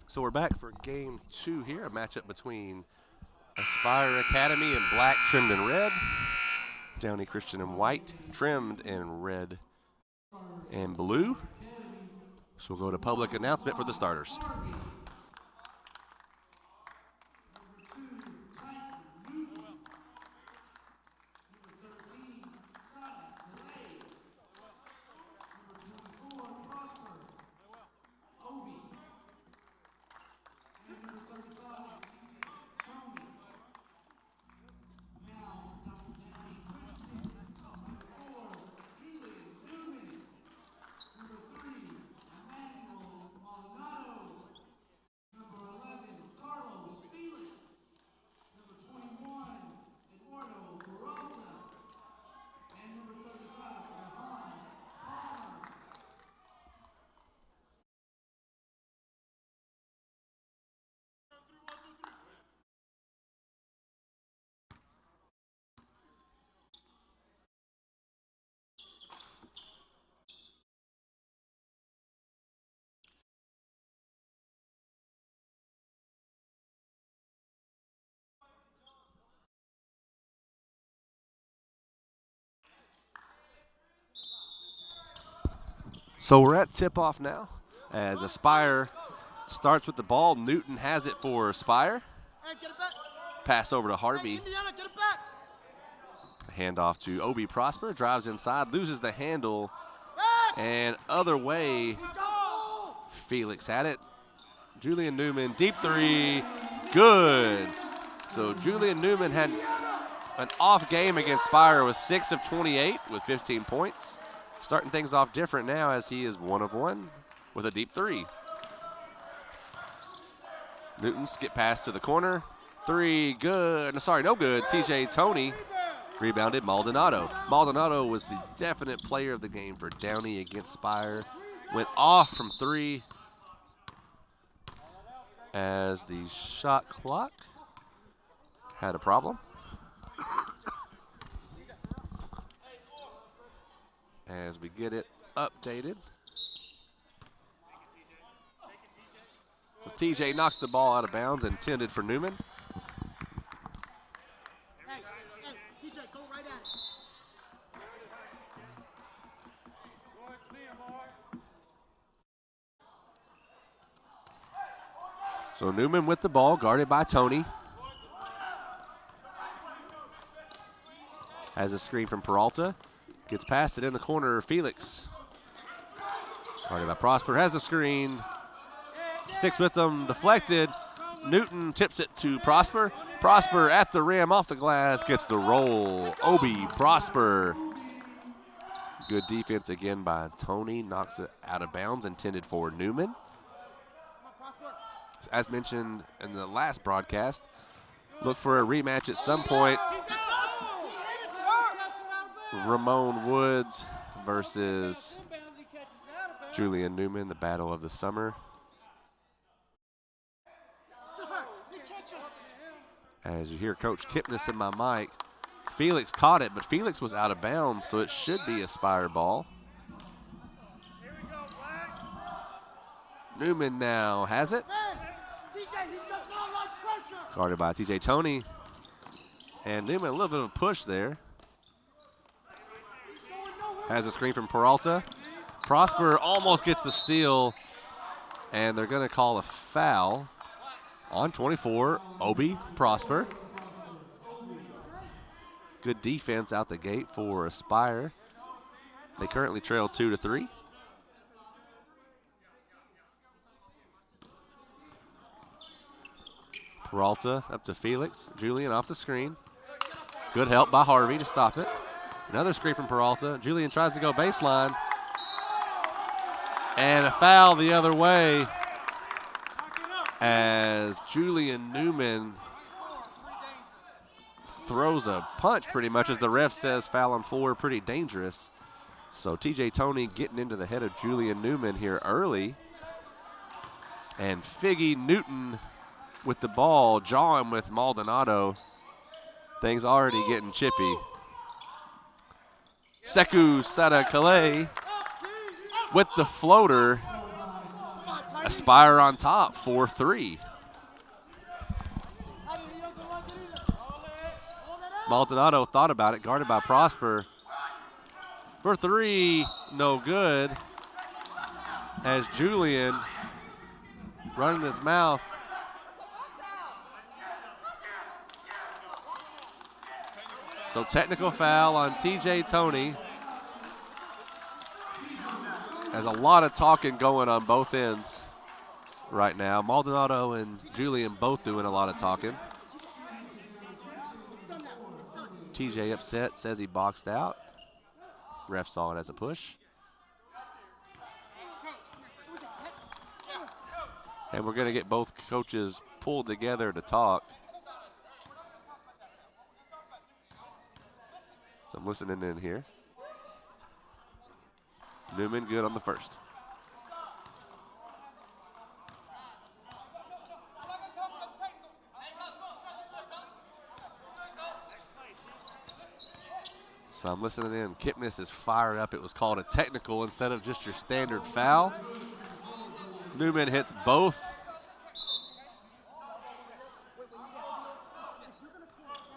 So we're back for game 2 here, a matchup between Aspire Academy in black trimmed in red, Downey Christian in white trimmed in red and blue. So we'll go to public announcement for the starters. So we're at tip-off now as Aspire starts with the ball. Newton has it for Aspire. Pass over to Harvey. Handoff to Obi Prosper. Drives inside, loses the handle, and other way. Felix had it. Julian Newman, deep three, good. So Julian Newman had an off game against Aspire, was 6 of 28 with 15 points. Starting things off different now as he is 1 of 1 with a deep three. Newton skip pass to the corner. Three, good. Sorry, no good. TJ Toney rebounded Maldonado. Maldonado was the definite player of the game for Downey against Aspire. Went off from 3 as the shot clock had a problem. As we get it updated. So TJ knocks the ball out of bounds, intended for Newman. Hey, TJ, go right at it. So Newman with the ball, guarded by Toney. Has a screen from Peralta. Gets past it in the corner, Felix. Guarded by Prosper, has a screen. Sticks with them, deflected. Newton tips it to Prosper. Prosper at the rim, off the glass, gets the roll. Obi Prosper. Good defense again by Toney. Knocks it out of bounds, intended for Newman. As mentioned in the last broadcast, look for a rematch at some point. Ramon Woods versus Julian Newman, the battle of the summer. As you hear Coach Kipnis in my mic, Felix caught it, but Felix was out of bounds, so it should be a Aspire ball. Newman now has it. Guarded by TJ Toney. And Newman, a little bit of a push there. Has a screen from Peralta. Prosper almost gets the steal, and they're going to call a foul on 24, Obi Prosper. Good defense out the gate for Aspire. They currently trail 2-3. Peralta up to Felix. Julian off the screen. Good help by Harvey to stop it. Another screen from Peralta. Julian tries to go baseline. And a foul the other way as Julian Newman throws a punch pretty much as the ref says foul on 4, pretty dangerous. So TJ Toney getting into the head of Julian Newman here early. And Figgy Newton with the ball, jawing with Maldonado. Things already getting chippy. Sekou Sada Calais with the floater. Aspire on top, 4-3. Maldonado thought about it, guarded by Prosper. For three, no good. As Julian running his mouth. So technical foul on TJ Toney. There's a lot of talking going on both ends right now. Maldonado and Julian both doing a lot of talking. TJ upset, says he boxed out. Ref saw it as a push. And we're going to get both coaches pulled together to talk. So I'm listening in here. Newman good on the first. So I'm listening in. Kipnis is fired up. It was called a technical instead of just your standard foul. Newman hits both.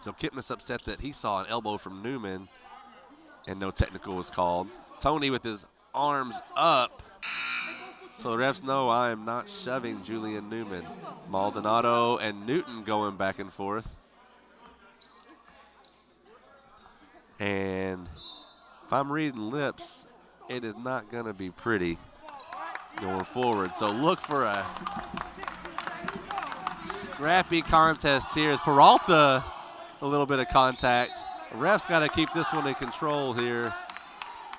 So Kipnis upset that he saw an elbow from Newman and no technical was called. Toney with his arms up. So the refs know I am not shoving Julian Newman. Maldonado and Newton going back and forth. And if I'm reading lips, it is not going to be pretty going forward. So look for a scrappy contest here. As Peralta, a little bit of contact. The refs got to keep this one in control here,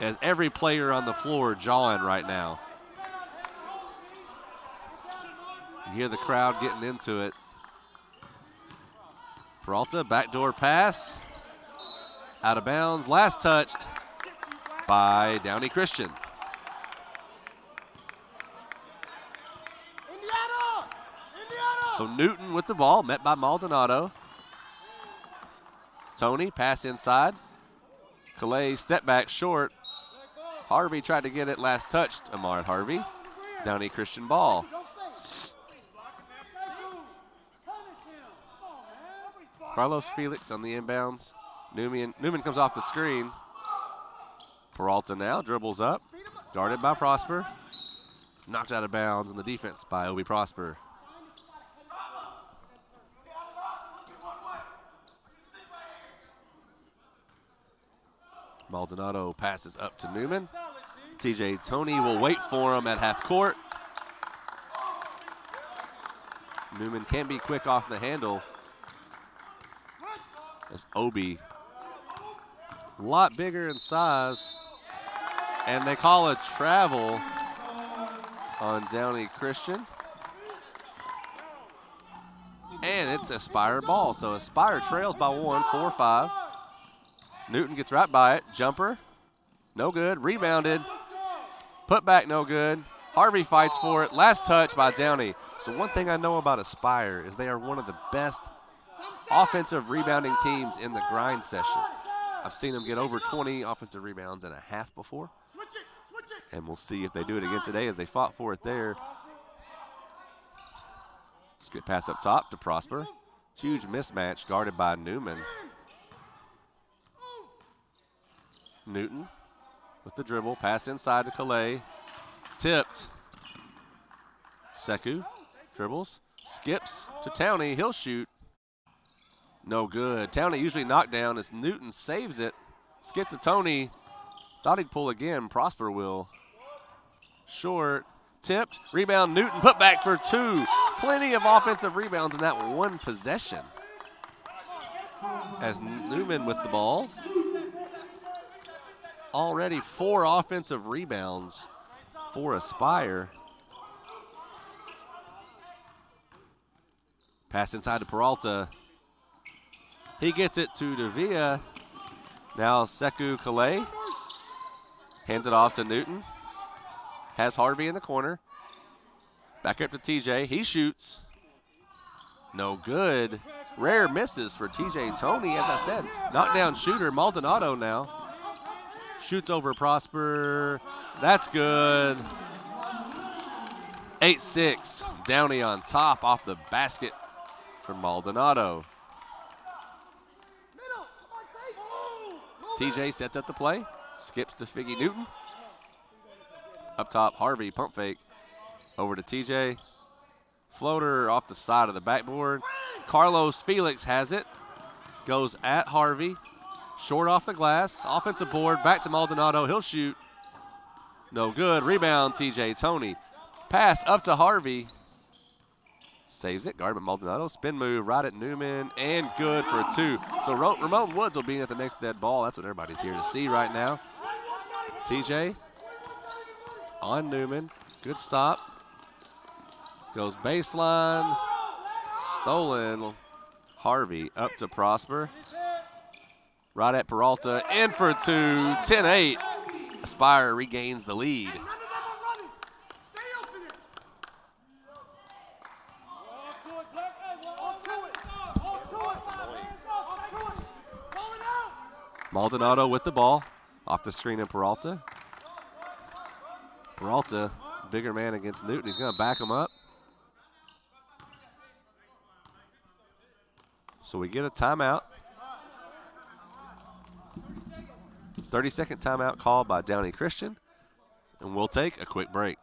as every player on the floor jawing right now. You hear the crowd getting into it. Peralta, backdoor pass. Out of bounds, last touched by Downey Christian. So Newton with the ball, met by Maldonado. Toney, pass inside. Calais, step back short. Harvey tried to get it, last touched. Ahmad Harvey. Downey Christian ball. Carlos Felix on the inbounds. Newman comes off the screen. Peralta now dribbles up. Guarded by Prosper. Knocked out of bounds in the defense by Obi Prosper. Maldonado passes up to Newman. TJ Toney will wait for him at half court. Newman can be quick off the handle. As Obi, a lot bigger in size. And they call a travel on Downey Christian. And it's Aspire ball. So Aspire trails by one, 4-5. Newton gets right by it. Jumper, no good. Rebounded. Put back, no good. Harvey fights for it. Last touch by Downey. So one thing I know about Aspire is they are one of the best offensive rebounding teams in the grind session. I've seen them get over 20 offensive rebounds and a half before. And we'll see if they do it again today, as they fought for it there. Let's get pass up top to Prosper. Huge mismatch guarded by Newman. Newton with the dribble, pass inside to Calais. Tipped. Sekou dribbles, skips to Downey. He'll shoot. No good. Downey usually knocked down as Newton saves it. Skip to Toney. Thought he'd pull again. Prosper will. Short. Tipped. Rebound. Newton put back for two. Plenty of offensive rebounds in that one possession. As Newman with the ball. Already 4 offensive rebounds for Aspire. Pass inside to Peralta. He gets it to Davia. Now Sekou Calais. Hands it off to Newton. Has Harvey in the corner. Back up to TJ. He shoots. No good. Rare misses for TJ Toney. As I said, knockdown shooter. Maldonado now. Shoots over Prosper. That's good. 8-6. Downey on top off the basket for Maldonado. Middle. Come on, Safe. TJ sets up the play. Skips to Figgy Newton. Up top, Harvey, pump fake. Over to TJ. Floater off the side of the backboard. Carlos Felix has it. Goes at Harvey. Short off the glass. Offensive board. Back to Maldonado. He'll shoot. No good. Rebound, TJ Toney. Pass up to Harvey. Saves it. Guarded by Maldonado. Spin move right at Newman. And good for 2. So Ramon Woods will be at the next dead ball. That's what everybody's here to see right now. TJ on Newman. Good stop. Goes baseline. Stolen. Harvey up to Prosper. Right at Peralta. In for 2. 10-8. Aspire regains the lead. Hey, none of them are running. Stay open there. Walk to it. Roll it out. Maldonado with the ball. Off the screen of Peralta. Peralta, bigger man against Newton. He's going to back him up. So we get a timeout. 30-second timeout called by Downey Christian. And we'll take a quick break.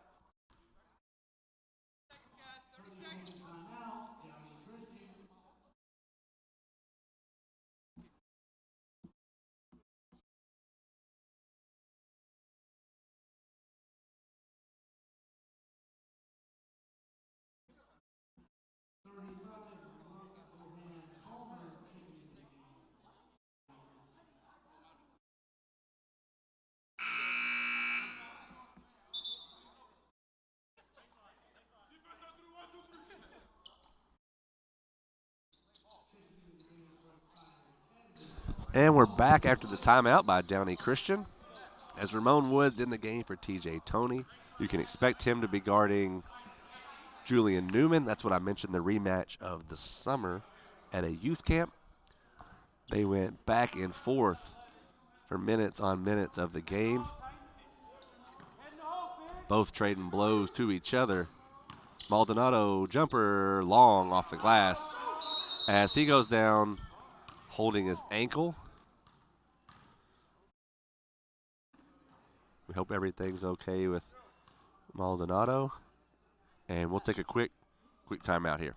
And we're back after the timeout by Downey Christian. As Ramon Woods in the game for TJ Toney. You can expect him to be guarding Julian Newman. That's what I mentioned, the rematch of the summer at a youth camp. They went back and forth for minutes on minutes of the game. Both trading blows to each other. Maldonado jumper long off the glass as he goes down holding his ankle. We hope everything's okay with Maldonado. And we'll take a quick timeout here.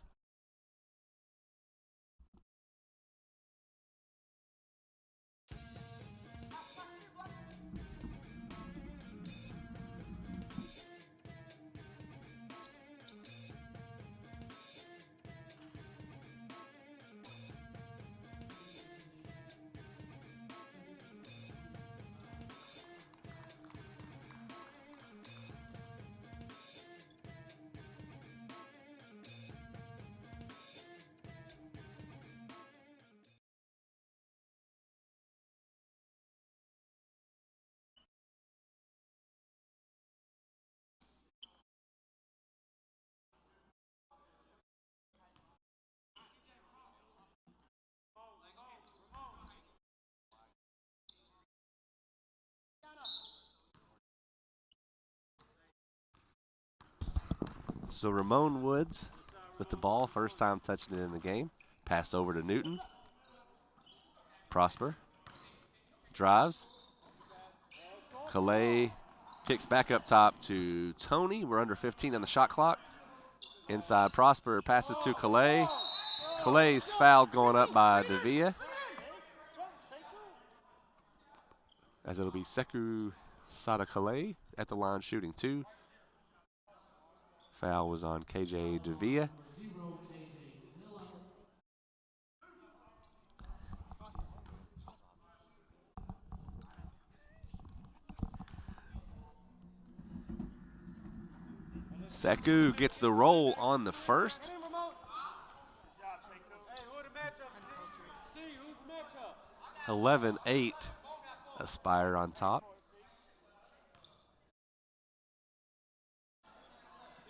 So Ramon Woods with the ball, first time touching it in the game. Pass over to Newton. Prosper drives. Calais kicks back up top to Toney. We're under 15 on the shot clock. Inside Prosper passes to Calais. Calais' fouled going up by Davia. As it'll be Sekou Sada Calais at the line shooting 2. Foul was on KJ Davia. Sekou gets the roll on the first. 11-8, Aspire on top.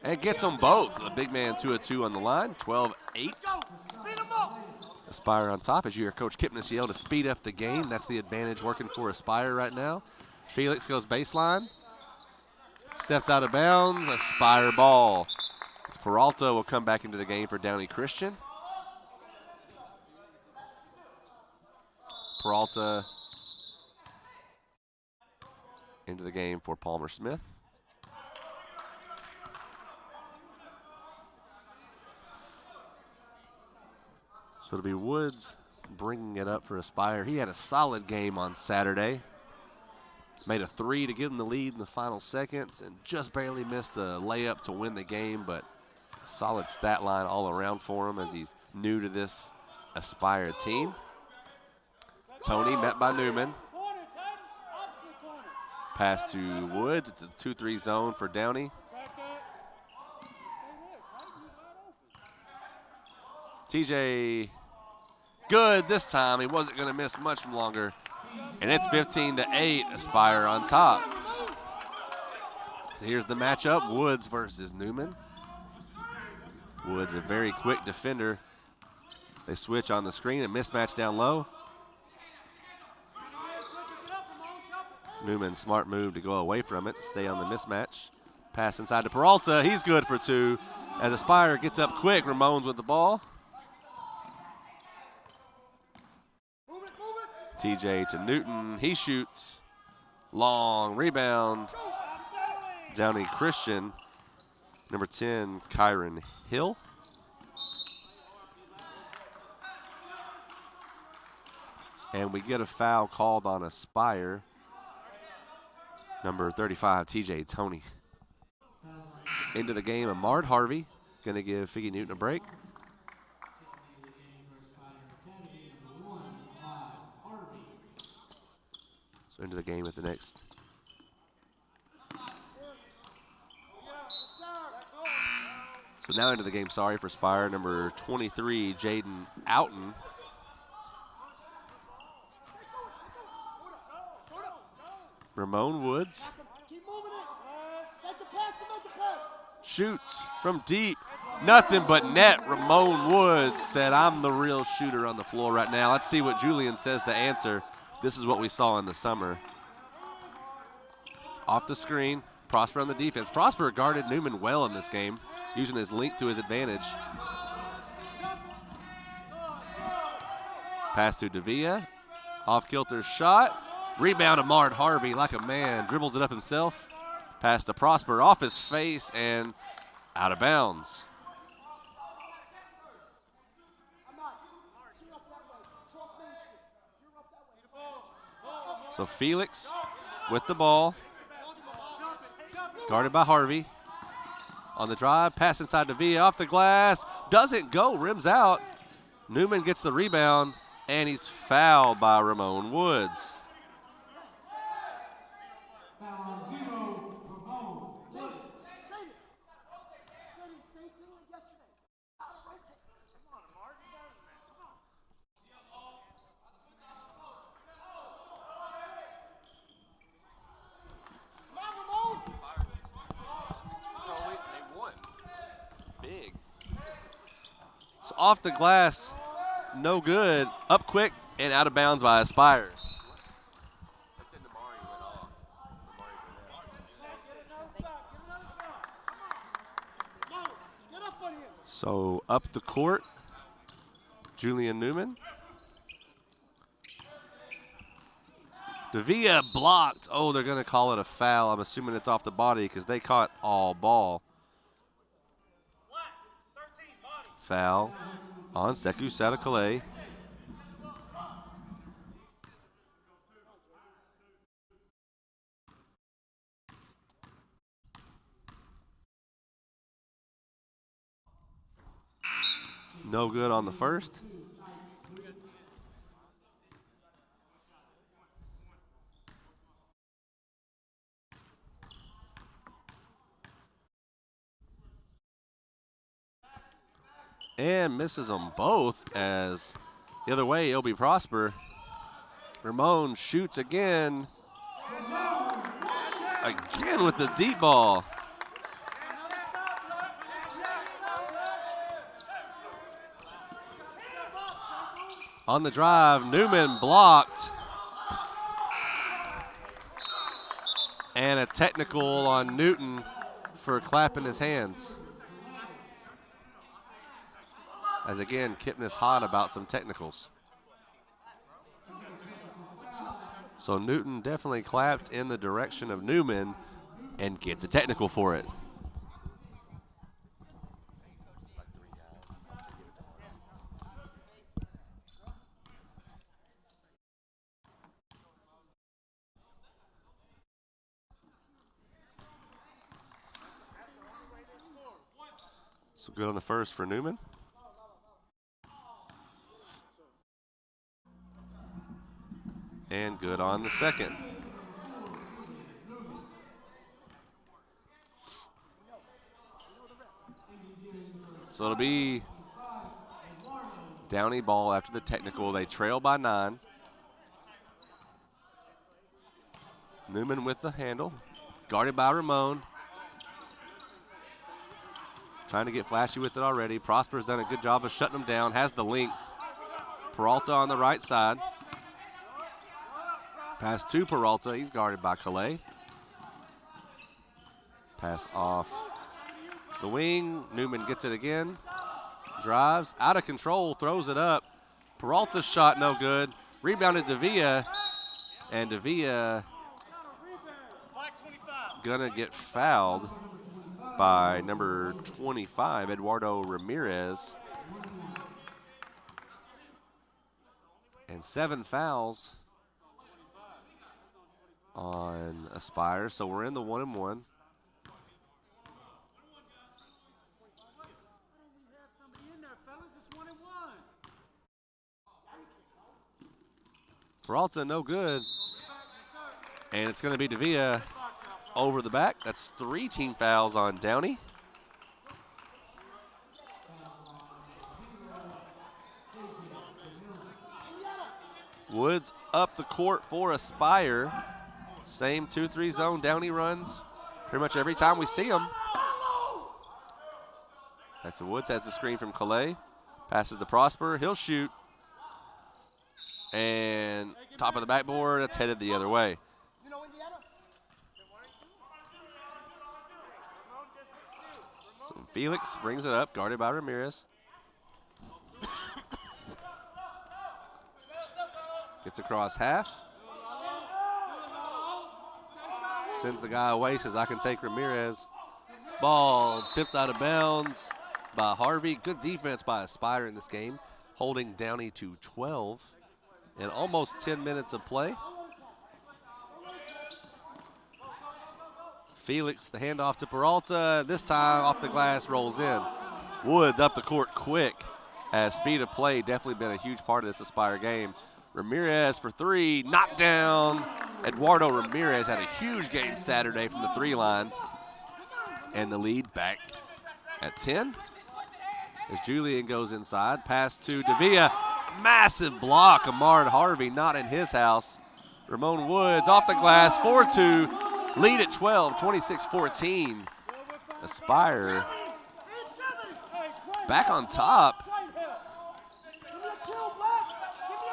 And gets them both. The big man 2-2 on the line, 12-8. Aspire on top. As you hear Coach Kipnis yell to speed up the game. That's the advantage working for Aspire right now. Felix goes baseline. Steps out of bounds. Aspire ball. Peralta will come back into the game for Downey Christian. Peralta into the game for Palmer Smith. So it'll be Woods bringing it up for Aspire. He had a solid game on Saturday. Made a 3 to give him the lead in the final seconds and just barely missed a layup to win the game, but a solid stat line all around for him as he's new to this Aspire team. Tony met by Newman. Pass to Woods. It's a 2-3 zone for Downey. TJ, good this time. He wasn't going to miss much longer. And it's 15-8, Aspire on top. So here's the matchup, Woods versus Newman. Woods, a very quick defender. They switch on the screen, a mismatch down low. Newman, smart move to go away from it, stay on the mismatch. Pass inside to Peralta, he's good for 2. As Aspire gets up quick, Ramones with the ball. TJ to Newton, he shoots. Long rebound. Downey Christian. Number 10, Kyron Hill. And we get a foul called on Aspire. Number 35, TJ Tony. Into the game, Ahmad Harvey. Going to give Figgy Newton a break. So into the game at the next. So now into the game, sorry, for Aspire. Number 23, Jaden Outen. Ramon Woods. Shoots from deep. Nothing but net. Ramon Woods said, I'm the real shooter on the floor right now. Let's see what Julian says to answer. This is what we saw in the summer. Off the screen, Prosper on the defense. Prosper guarded Newman well in this game, using his length to his advantage. Pass to Davia. Off-kilter shot. Rebound to Ahmad Harvey like a man. Dribbles it up himself. Pass to Prosper off his face and out of bounds. So Felix with the ball. Guarded by Harvey. On the drive, pass inside to Villa, off the glass. Doesn't go, rims out. Newman gets the rebound, and he's fouled by Ramon Woods. So off the glass, no good. Up quick and out of bounds by Aspire. So up the court, Julian Newman. Davia blocked. Oh, they're going to call it a foul. I'm assuming it's off the body because they caught all ball. Foul on Sekou Sadikale. No good on the first. And misses them both as the other way, Obi Prosper. Ramon shoots again. Again with the deep ball. On the drive, Newman blocked. And a technical on Newton for clapping his hands. As again, Kipnis hot about some technicals. So Newton definitely clapped in the direction of Newman and gets a technical for it. So good on the first for Newman. And good on the second. So it'll be Downey ball after the technical. They trail by 9. Newman with the handle, guarded by Ramon. Trying to get flashy with it already. Prosper's done a good job of shutting him down, has the length. Peralta on the right side. Pass to Peralta, he's guarded by Calais. Pass off the wing, Newman gets it again. Drives, out of control, throws it up. Peralta's shot no good. Rebounded Davia, and Davia gonna get fouled by number 25, Eduardo Ramirez. And 7 fouls on Aspire, so we're in the 1-and-1. Peralta no good. And it's going to be Davia over the back. That's 3 team fouls on Downey. Woods up the court for Aspire. Same 2-3 zone Downey runs pretty much every time we see him. Back to Woods, has the screen from Calais. Passes to Prosper, he'll shoot. And top of the backboard, that's headed the other way. So Felix brings it up, guarded by Ramirez. Gets across half. Sends the guy away, says I can take Ramirez. Ball tipped out of bounds by Harvey. Good defense by Aspire in this game, holding Downey to 12 in almost 10 minutes of play. Felix, the handoff to Peralta. This time off the glass, rolls in. Woods up the court quick, as speed of play definitely been a huge part of this Aspire game. Ramirez for 3, knocked down. Eduardo Ramirez had a huge game Saturday from the 3 line. And the lead back at 10. As Julian goes inside, pass to Davia. Massive block, Ahmad Harvey not in his house. Ramon Woods off the glass, 4-2. Lead at 12, 26-14. Aspire back on top.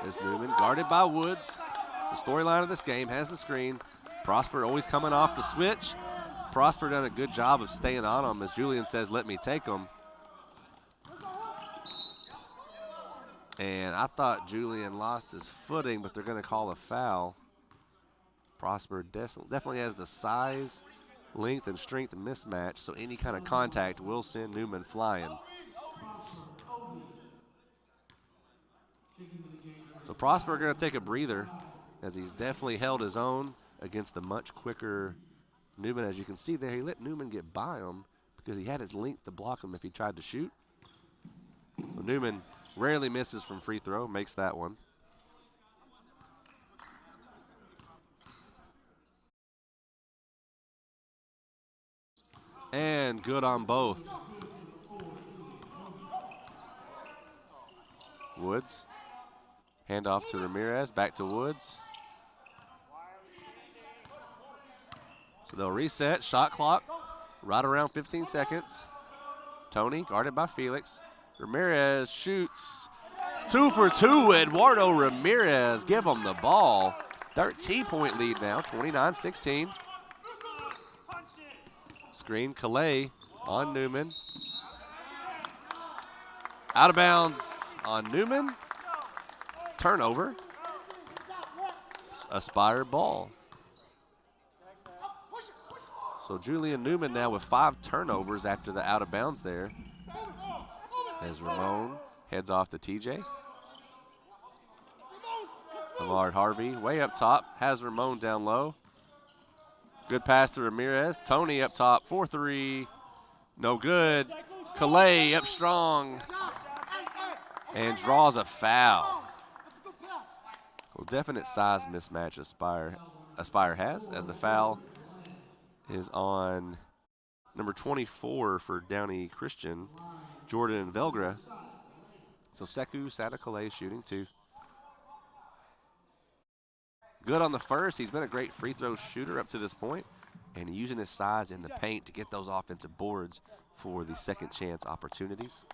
As Newman guarded by Woods. It's the storyline of this game, has the screen. Prosper always coming off the switch. Prosper done a good job of staying on him, as Julian says, let me take him. And I thought Julian lost his footing, but they're going to call a foul. Prosper definitely has the size, length, and strength mismatch, so any kind of contact will send Newman flying. So Prosper going to take a breather, as he's definitely held his own against the much quicker Newman. As you can see there, he let Newman get by him because he had his length to block him if he tried to shoot. So Newman rarely misses from free throw, makes that one. And good on both. Woods. Handoff to Ramirez, back to Woods. So they'll reset, shot clock, right around 15 seconds. Tony, guarded by Felix. Ramirez shoots. 2 for 2, Eduardo Ramirez. Give him the ball. 13-point lead now, 29-16. Screen, Calais on Newman. Out of bounds on Newman. Turnover. Aspire ball. So Julian Newman now with 5 turnovers after the out of bounds there. As Ramon heads off to TJ. Millard Harvey way up top, has Ramon down low. Good pass to Ramirez. Tony up top, 4-3. No good. Calais up strong. And draws a foul. Well, definite size mismatch Aspire has, as the foul is on number 24 for Downey Christian, Jordan Velgra. So Sekou Santa Calais shooting 2. Good on the first. He's been a great free throw shooter up to this point, and using his size in the paint to get those offensive boards for the second chance opportunities.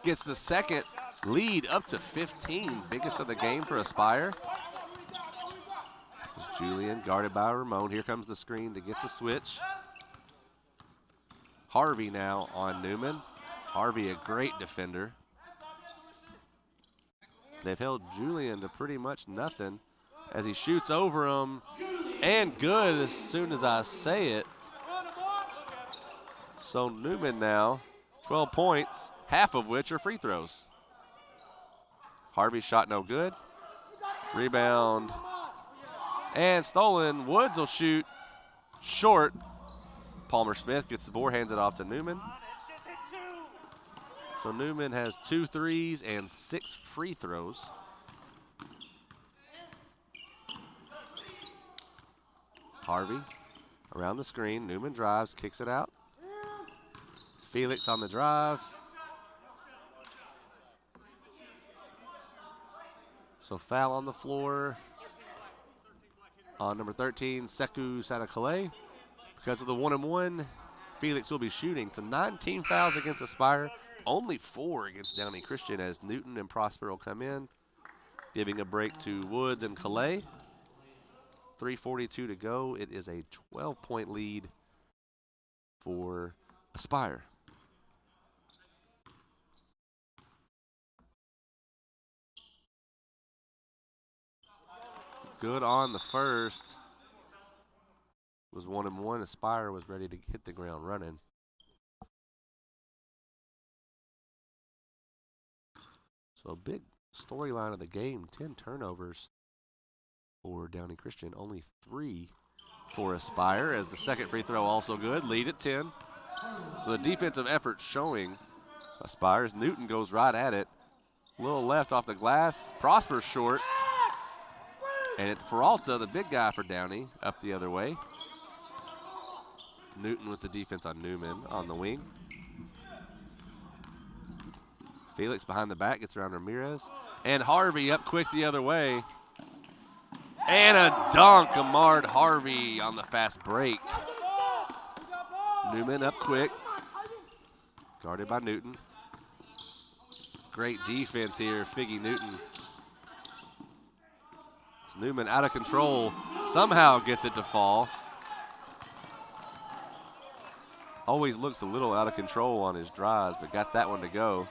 Gets the second lead up to 15, biggest of the game for Aspire. There's Julian guarded by Ramon. Here comes the screen to get the switch. Harvey now on Newman. Harvey, a great defender. They've held Julian to pretty much nothing as he shoots over him. And good as soon as I say it. So Newman now, 12 points, half of which are free throws. Harvey's shot no good. Rebound and stolen. Woods will shoot short. Palmer Smith gets the board, hands it off to Newman. So Newman has 2 threes and 6 free throws. Harvey around the screen. Newman drives, kicks it out. Felix on the drive. So foul on the floor on number 13, Sekou Santa Calais. Because of the 1-and-1, Felix will be shooting. So 19 fouls against Aspire, only 4 against Downey Christian as Newton and Prosper will come in, giving a break to Woods and Calais. 3:42 to go. It is a 12-point lead for Aspire. Good on the first. Was 1-and-1. Aspire was ready to hit the ground running. So a big storyline of the game, 10 turnovers for Downey Christian, only 3 for Aspire, as the second free throw also good, lead at 10. So the defensive effort showing Aspire's. Newton goes right at it. A little left off the glass. Prosper short. And it's Peralta, the big guy for Downey, up the other way. Newton with the defense on Newman on the wing. Felix behind the back, gets around Ramirez. And Harvey up quick the other way. And a dunk, Ahmad Harvey on the fast break. Newman up quick. Guarded by Newton. Great defense here, Figgy Newton. Newman out of control, somehow gets it to fall. Always looks a little out of control on his drives, but got that one to go.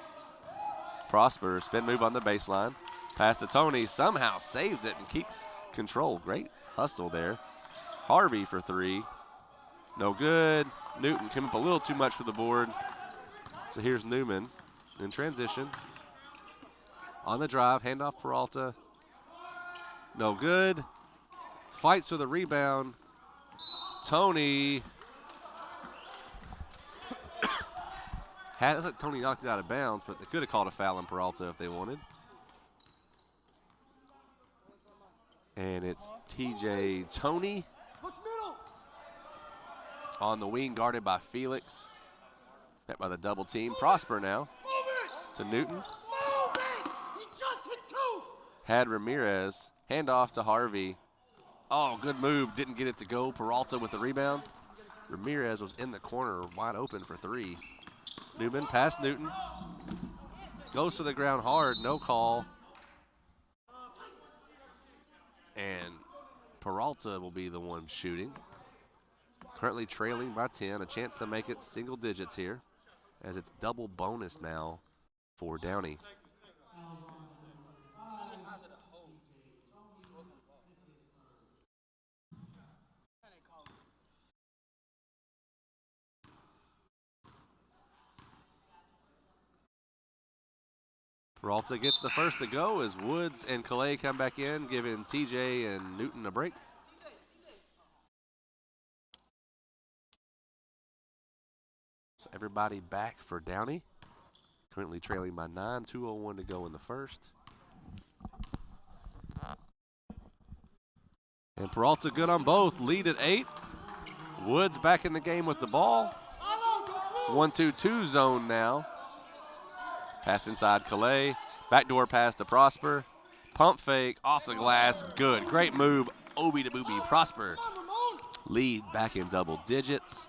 Prosper, spin move on the baseline. Pass to Tony, somehow saves it and keeps control. Great hustle there. Harvey for 3. No good. Newton came up a little too much for the board. So here's Newman in transition. On the drive, handoff Peralta. No good. Fights for the rebound. Tony. Tony knocked it out of bounds, but they could have called a foul on Peralta if they wanted. And it's TJ Tony on the wing, guarded by Felix. Met by the double team. Prosper now to Newton. Had Ramirez. Hand off to Harvey. Oh, good move. Didn't get it to go. Peralta with the rebound. Ramirez was in the corner, wide open for 3. Newman past Newton. Goes to the ground hard. No call. And Peralta will be the one shooting. currently trailing by 10. A chance to make it single digits here, as it's double bonus now for Downey. Peralta gets the first to go as Woods and Calais come back in, giving TJ and Newton a break. So everybody back for Downey. Currently trailing by 9, 2:01 to go in the first. And Peralta good on both, lead at 8. Woods back in the game with the ball. 1-2-2 zone now. Pass inside Calais. Backdoor pass to Prosper. Pump fake off the glass. Good. Great move. Obi to Booby. Prosper. Lead back in double digits.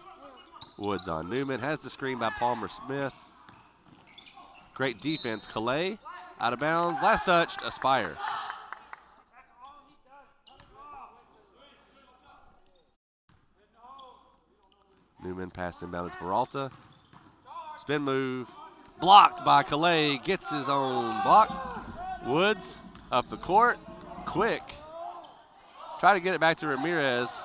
Woods on Newman. Has the screen by Palmer Smith. Great defense. Calais out of bounds. Last touched. Aspire. Newman passing inbound to Peralta. Spin move. Blocked by Calais. Gets his own block. Woods up the court. Quick. Try to get it back to Ramirez.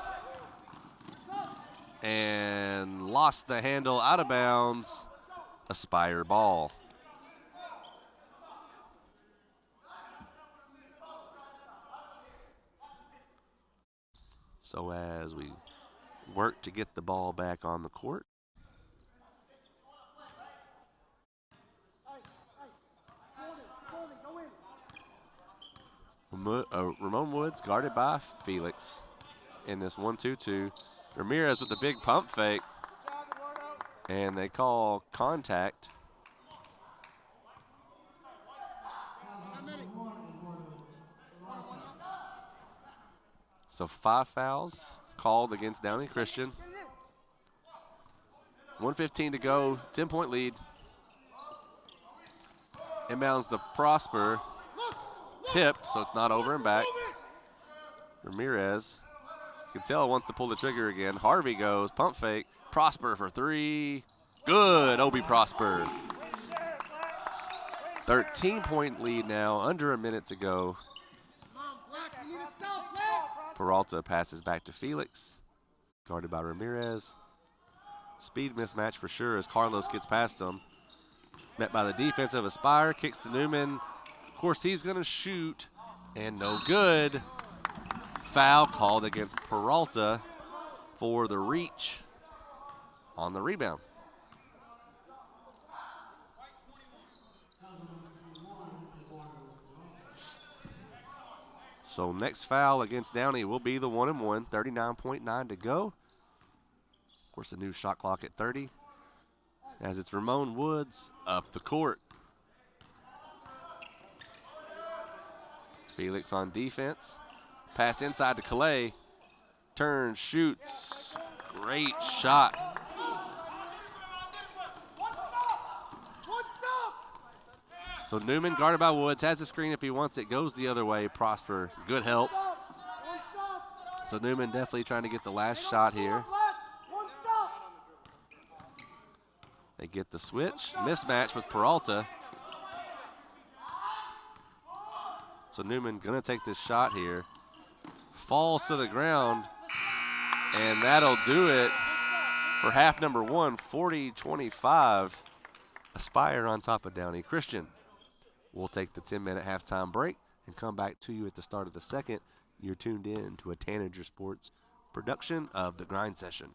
And lost the handle out of bounds. Aspire ball. So as we work to get the ball back on the court. Ramon Woods guarded by Felix in this 1-2-2. Ramirez with the big pump fake. And they call contact. So 5 fouls called against Downey Christian. 1:15 to go, 10-point lead. Inbounds to Prosper. Tipped, so it's not over and back. Ramirez, you can tell, wants to pull the trigger again. Harvey goes, pump fake. Prosper for 3. Good, Obi Prosper. 13-point lead now, under a minute to go. Peralta passes back to Felix, guarded by Ramirez. Speed mismatch for sure as Carlos gets past him. Met by the defense of Aspire, kicks to Newman. Of course, he's going to shoot, and no good. Foul called against Peralta for the reach on the rebound. So next foul against Downey will be the 1-and-1, 39.9 to go. Of course, the new shot clock at 30. As it's Ramon Woods up the court. Felix on defense. Pass inside to Calais. Turns, shoots. Great shot. So Newman, guarded by Woods, has the screen if he wants it. Goes the other way. Prosper, good help. So Newman definitely trying to get the last shot here. They get the switch. Mismatch with Peralta. So Newman gonna take this shot here. Falls to the ground. And that'll do it for half number 1, 40-25. Aspire on top of Downey Christian. We'll take the 10-minute halftime break and come back to you at the start of the second. You're tuned in to a Tanager Sports production of The Grind Session.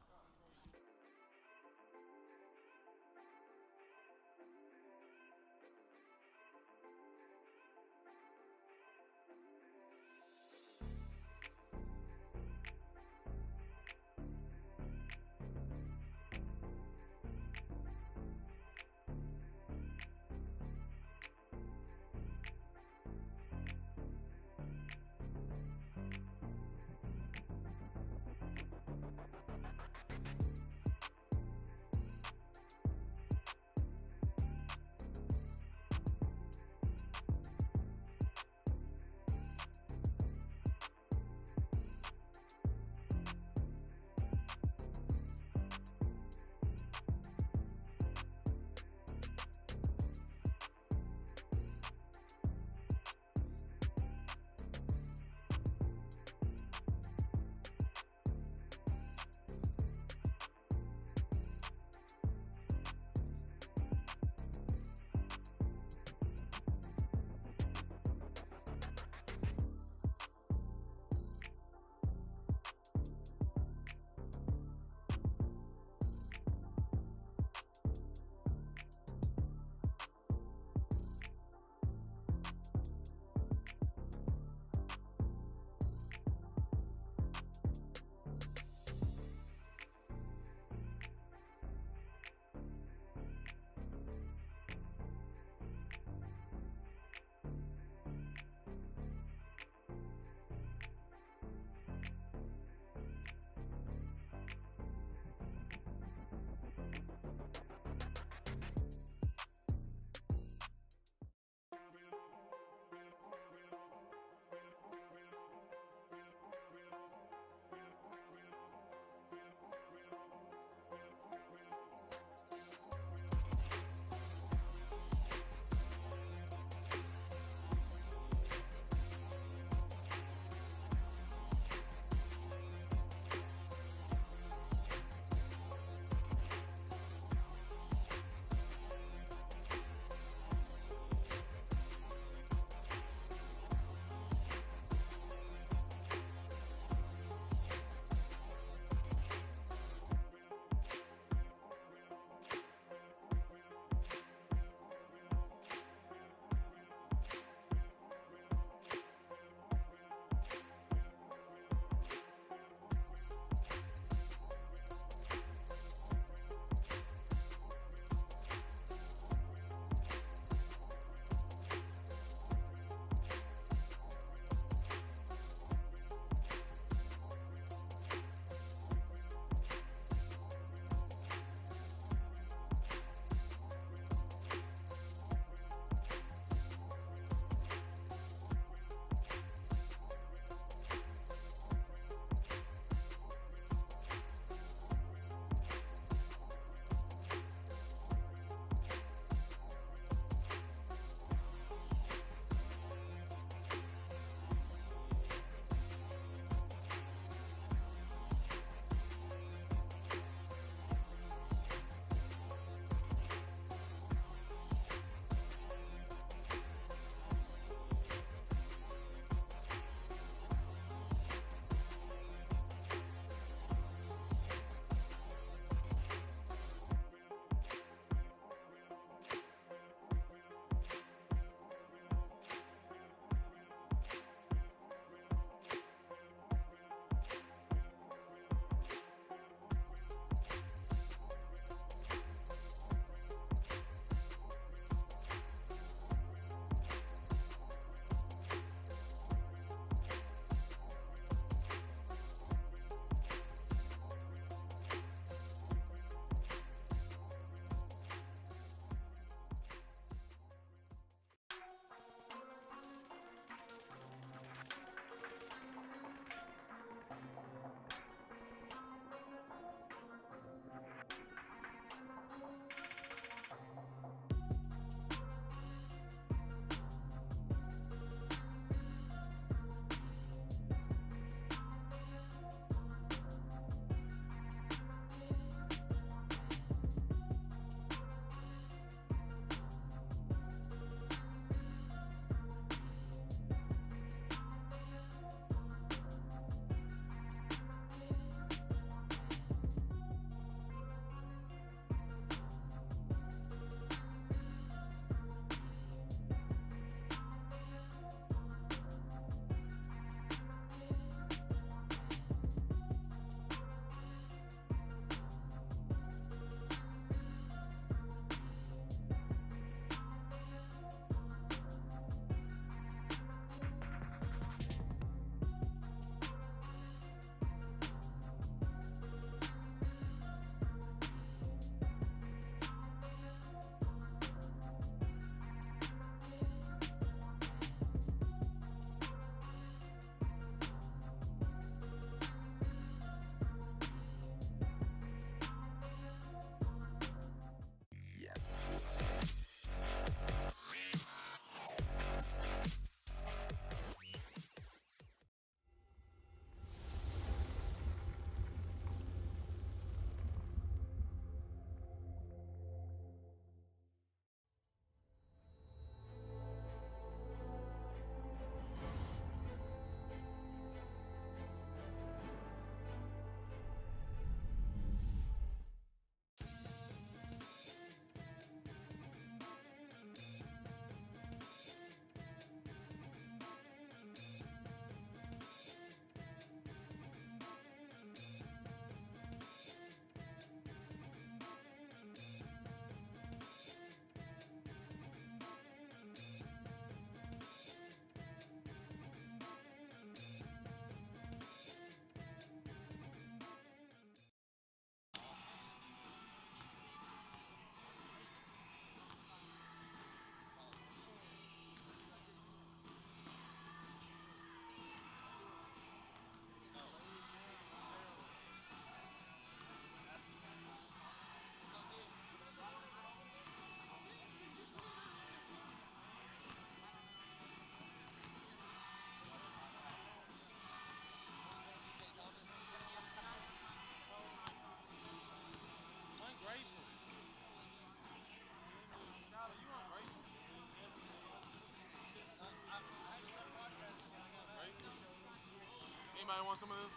Anybody want some of this?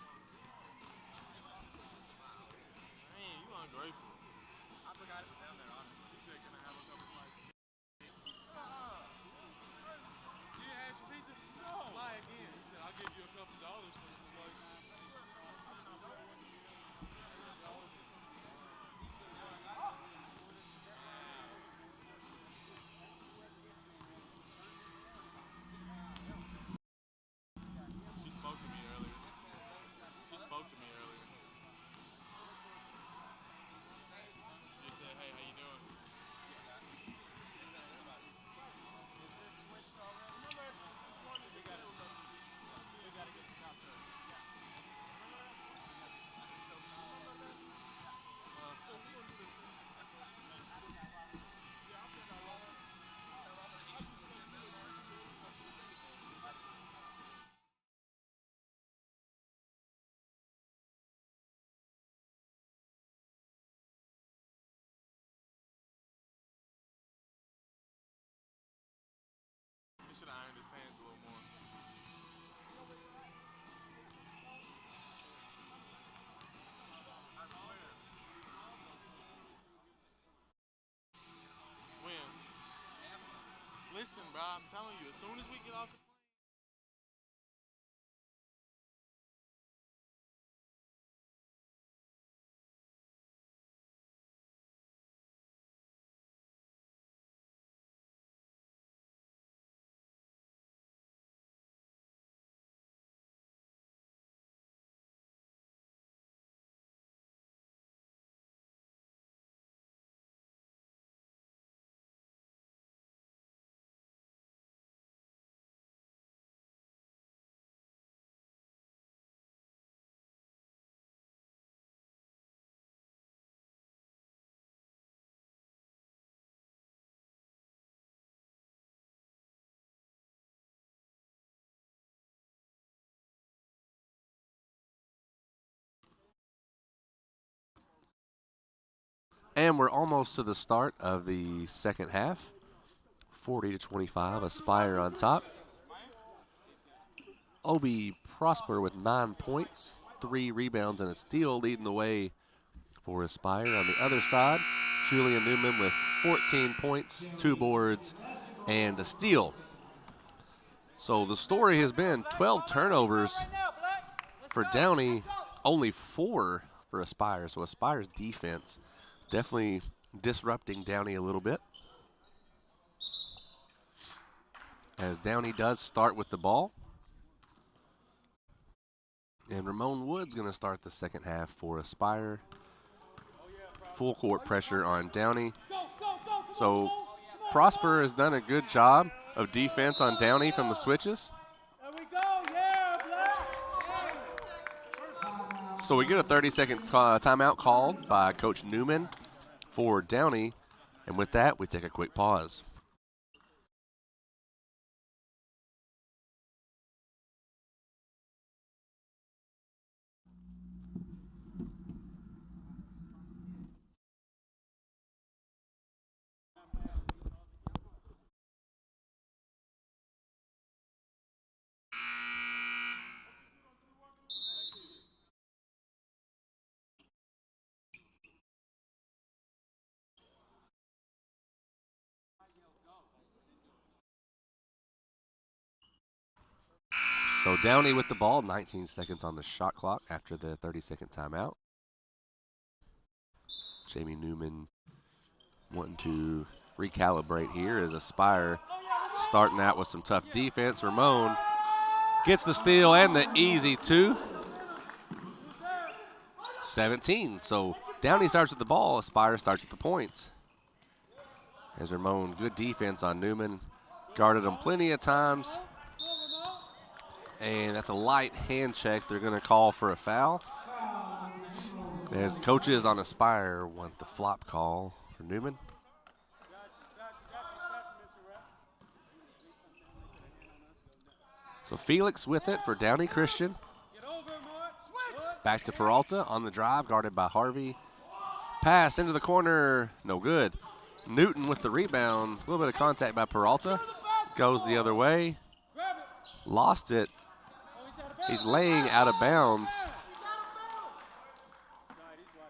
Man, you ungrateful. I forgot it was down there, honestly. He said, can I have a couple slices? You didn't ask for pizza? No. Lie again. He said, I'll give you a couple dollars for some slices. She spoke to me earlier. She said, hey, how you doing? Is this switched already? Remember, this one we got to get stopped first. So we're going to do this. He should have ironed his pants a little more. When? Listen, bro, I'm telling you, as soon as we get off the plane. And we're almost to the start of the second half. 40-25, Aspire on top. Obi Prosper with 9 points, 3 rebounds, and a steal leading the way for Aspire. On the other side, Julian Newman with 14 points, 2 boards, and a steal. So the story has been 12 turnovers for Downey, only 4 for Aspire. So Aspire's defense definitely disrupting Downey a little bit. As Downey does start with the ball. And Ramon Wood's going to start the second half for Aspire. Full court pressure on Downey. So Prosper has done a good job of defense on Downey from the switches. So we get a 30-second timeout called by Coach Newman for Downey. And with that, we take a quick pause. So Downey with the ball, 19 seconds on the shot clock after the 30-second timeout. Jamie Newman wanting to recalibrate here as Aspire starting out with some tough defense. Ramon gets the steal and the easy 2. 17. So Downey starts with the ball, Aspire starts with the points. As Ramon, good defense on Newman. Guarded him plenty of times. And that's a light hand check. They're going to call for a foul. As coaches on Aspire want the flop call for Newman. So Felix with it for Downey Christian. Back to Peralta on the drive, guarded by Harvey. Pass into the corner, no good. Newton with the rebound, a little bit of contact by Peralta. Goes the other way. Lost it. He's laying out of bounds.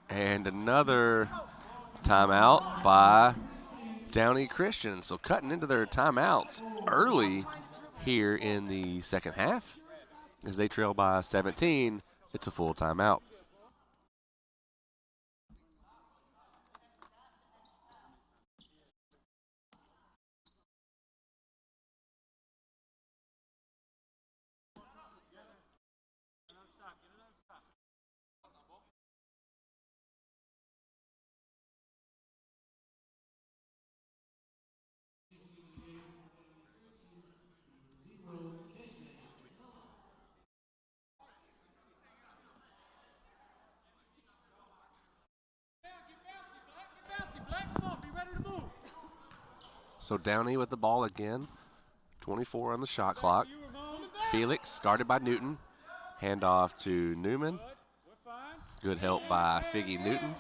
And another timeout by Downey Christian. So cutting into their timeouts early here in the second half. As they trail by 17, it's a full timeout. So Downey with the ball again. 24 on the shot clock. Felix guarded by Newton. Handoff to Newman. Good help by Figgy Newton.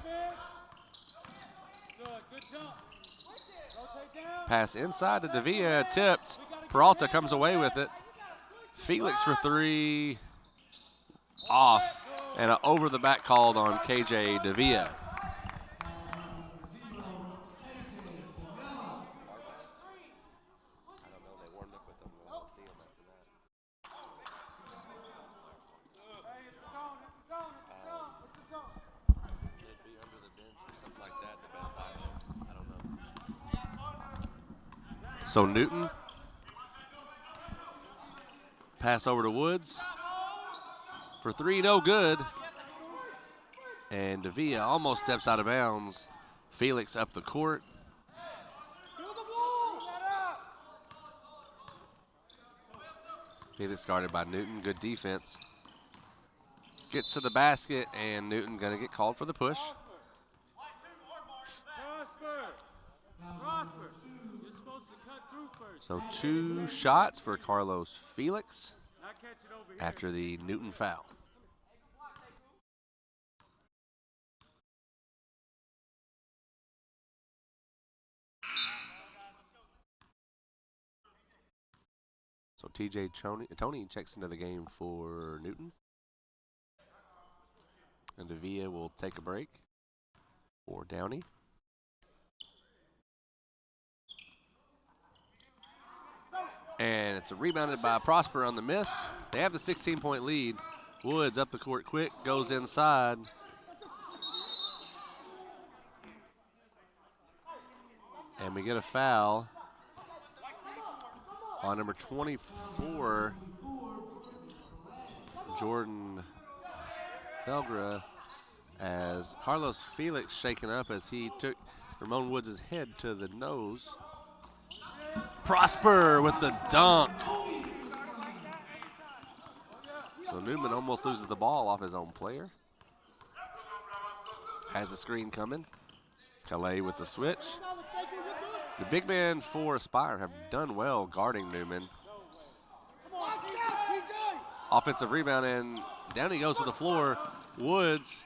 Pass inside to Davia, tipped. Peralta comes away with it. Felix for three. Off. And an over the back called on KJ Davia. So Newton, pass over to Woods. For three, no good. And Davia almost steps out of bounds. Felix up the court. Felix guarded by Newton, good defense. Gets to the basket, and Newton gonna get called for the push. So 2 shots for Carlos Felix after the Newton foul. So TJ Tony checks into the game for Newton. And Davia will take a break for Downey. And it's rebounded by Prosper on the miss. They have the 16-point lead. Woods up the court quick, goes inside. And we get a foul on number 24, Jordan Belgra, as Carlos Felix shaken up as he took Ramon Woods' head to the nose. Prosper with the dunk. So Newman almost loses the ball off his own player. Has the screen coming. Calais with the switch. The big men for Aspire have done well guarding Newman. Offensive rebound, and Downey goes to the floor. Woods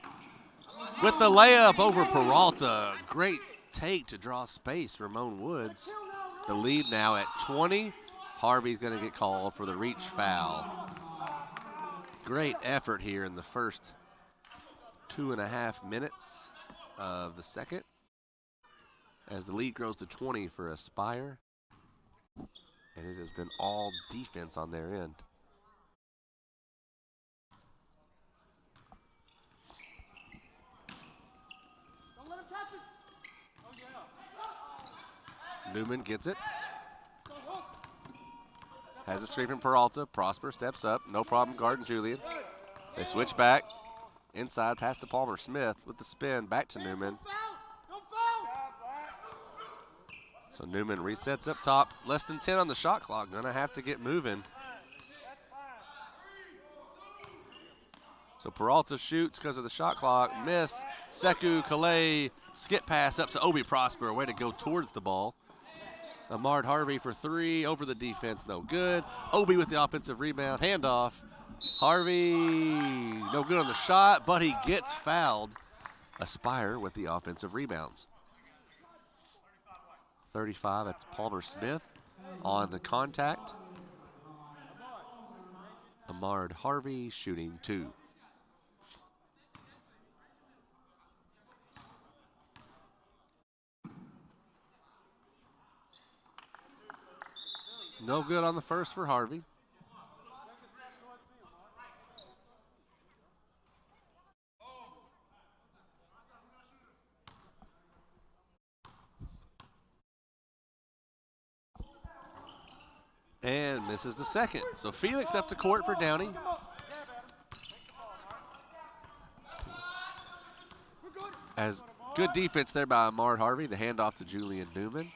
with the layup over Peralta. Great take to draw space, Ramon Woods. The lead now at 20. Harvey's going to get called for the reach foul. Great effort here in the first 2.5 minutes of the second, as the lead grows to 20 for Aspire. And it has been all defense on their end. Newman gets it. Has a screen from Peralta. Prosper steps up. No problem guarding Julian. They switch back. Inside pass to Palmer Smith with the spin. Back to Newman. So Newman resets up top. Less than 10 on the shot clock. Gonna have to get moving. So Peralta shoots because of the shot clock. Miss. Sekou, Calais, skip pass up to Obi Prosper. Way to go towards the ball. Ahmad Harvey for three. Over the defense, no good. Obi with the offensive rebound. Handoff. Harvey, no good on the shot, but he gets fouled. Aspire with the offensive rebounds. 35, that's Palmer Smith on the contact. Ahmad Harvey shooting 2. No good on the first for Harvey. And misses the second. So Felix up to court for Downey. As good defense there by Ahmad Harvey to hand off to Julian Newman.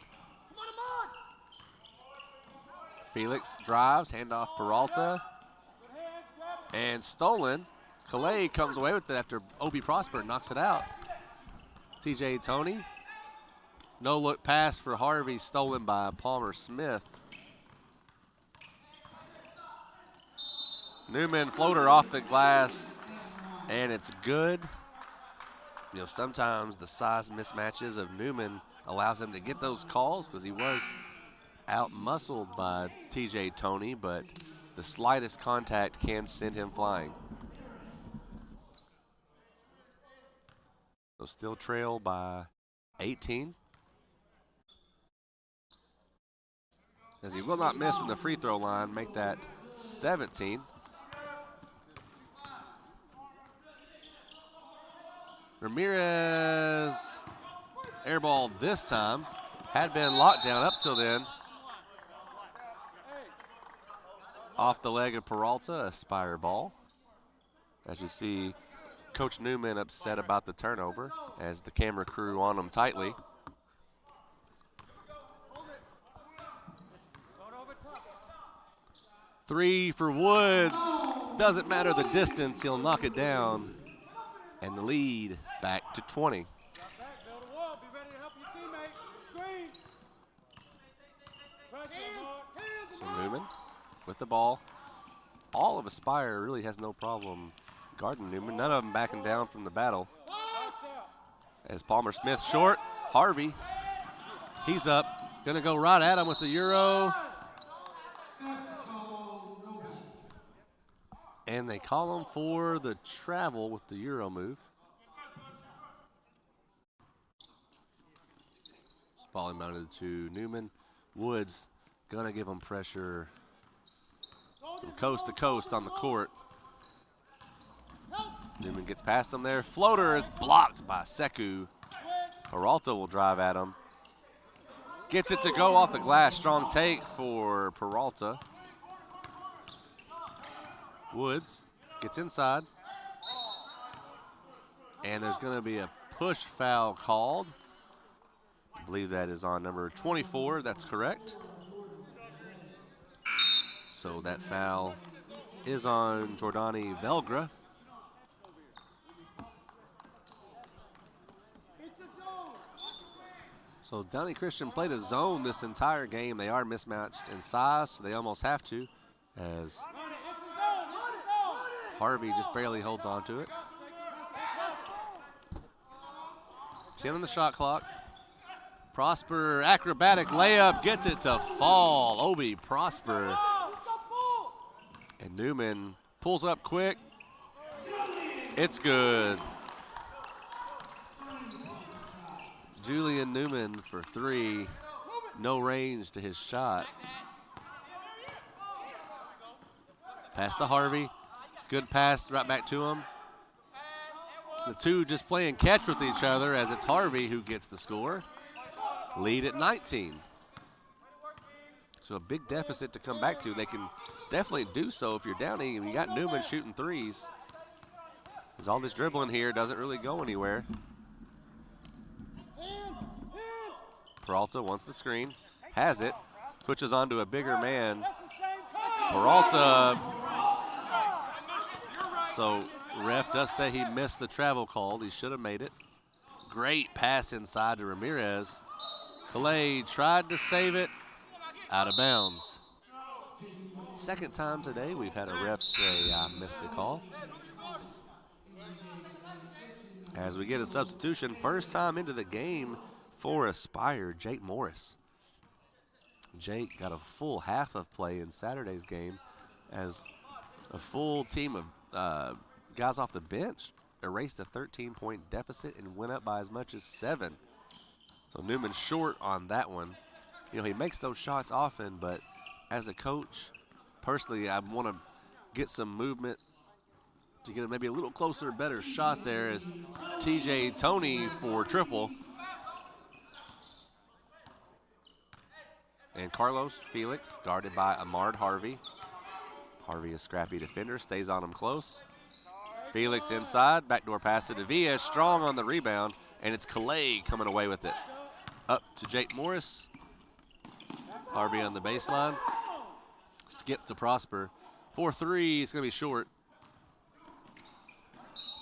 Felix drives, handoff Peralta. And stolen. Calais comes away with it after Obi Prosper knocks it out. TJ Toney. No look pass for Harvey, stolen by Palmer Smith. Newman floater off the glass, and it's good. You know, sometimes the size mismatches of Newman allows him to get those calls because he was out-muscled by TJ Toney, but the slightest contact can send him flying. So still trail by 18. As he will not miss from the free throw line, make that 17. Ramirez airball this time. Had been locked down up till then. Off the leg of Peralta, a Spire ball. As you see, Coach Newman upset about the turnover as the camera crew on him tightly. Three for Woods. Doesn't matter the distance, he'll knock it down. And the lead back to 20. So Newman with the ball. All of Aspire really has no problem guarding Newman. None of them backing down from the battle. As Palmer Smith short, Harvey, he's up. Gonna go right at him with the Euro. And they call him for the travel with the Euro move. Ball mounted to Newman. Woods gonna give him pressure from coast to coast on the court. Newman gets past him there. Floater is blocked by Sekou. Peralta will drive at him. Gets it to go off the glass. Strong take for Peralta. Woods gets inside. And there's going to be a push foul called. I believe that is on number 24. That's correct. So that foul is on Jordani Velgra. So Downey Christian played a zone this entire game. They are mismatched in size, so they almost have to, as Harvey just barely holds on to it. 10 on the shot clock. Prosper, acrobatic layup, gets it to fall. Obi Prosper. And Newman pulls up quick. It's good. Julian Newman for 3. No range to his shot. Pass to Harvey. Good pass right back to him. The two just playing catch with each other as it's Harvey who gets the score. Lead at 19. So a big deficit to come back to. They can definitely do so if you're Downey and you got Newman shooting threes. Because all this dribbling here doesn't really go anywhere. Peralta wants the screen, has it, switches on to a bigger man. Peralta, so ref does say he missed the travel call. He should have made it. Great pass inside to Ramirez. Calais tried to save it, out of bounds. Second time today we've had a ref say I missed the call. As we get a substitution, first time into the game for Aspire, Jake Morris. Jake got a full half of play in Saturday's game as A full team of guys off the bench erased a 13-point deficit and went up by as much as 7. So Newman short on that one. You know, he makes those shots often, but as a coach, personally, I want to get some movement to get maybe a little closer, better shot there as TJ Toney for triple. And Carlos Felix guarded by Ahmad Harvey. Harvey, a scrappy defender, stays on him close. Felix inside, backdoor pass to Davia, strong on the rebound, and it's Calais coming away with it. Up to Jake Morris. Harvey on the baseline. Skip to Prosper. 4-3, it's going to be short.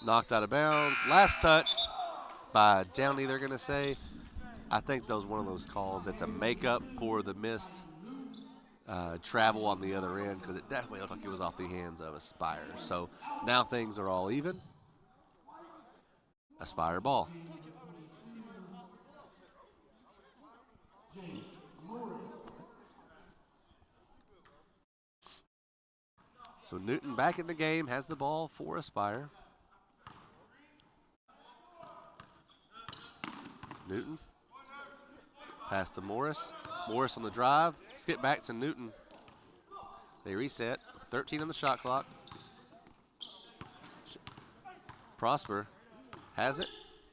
Knocked out of bounds. Last touched by Downey, they're going to say. I think that was one of those calls that's a makeup for the missed travel on the other end, because it definitely looked like it was off the hands of Aspire. So now things are all even. Aspire ball. So Newton back in the game, has the ball for Aspire. Newton. Pass to Morris. Morris on the drive. Skip back to Newton. They reset. 13 on the shot clock. Prosper has it.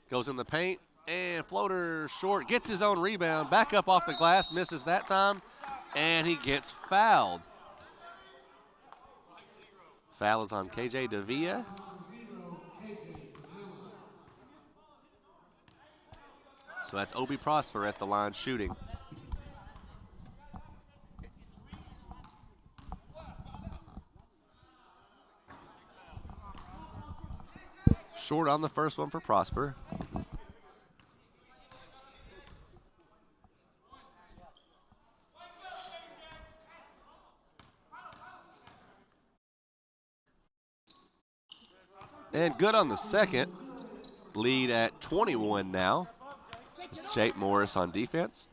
Goes in the paint. And floater short. Gets his own rebound. Back up off the glass. Misses that time. And he gets fouled. Foul is on KJ Davia. So that's Obi Prosper at the line shooting. Short on the first one for Prosper. And good on the second. Lead at 21 now. It's Jake Morris on defense.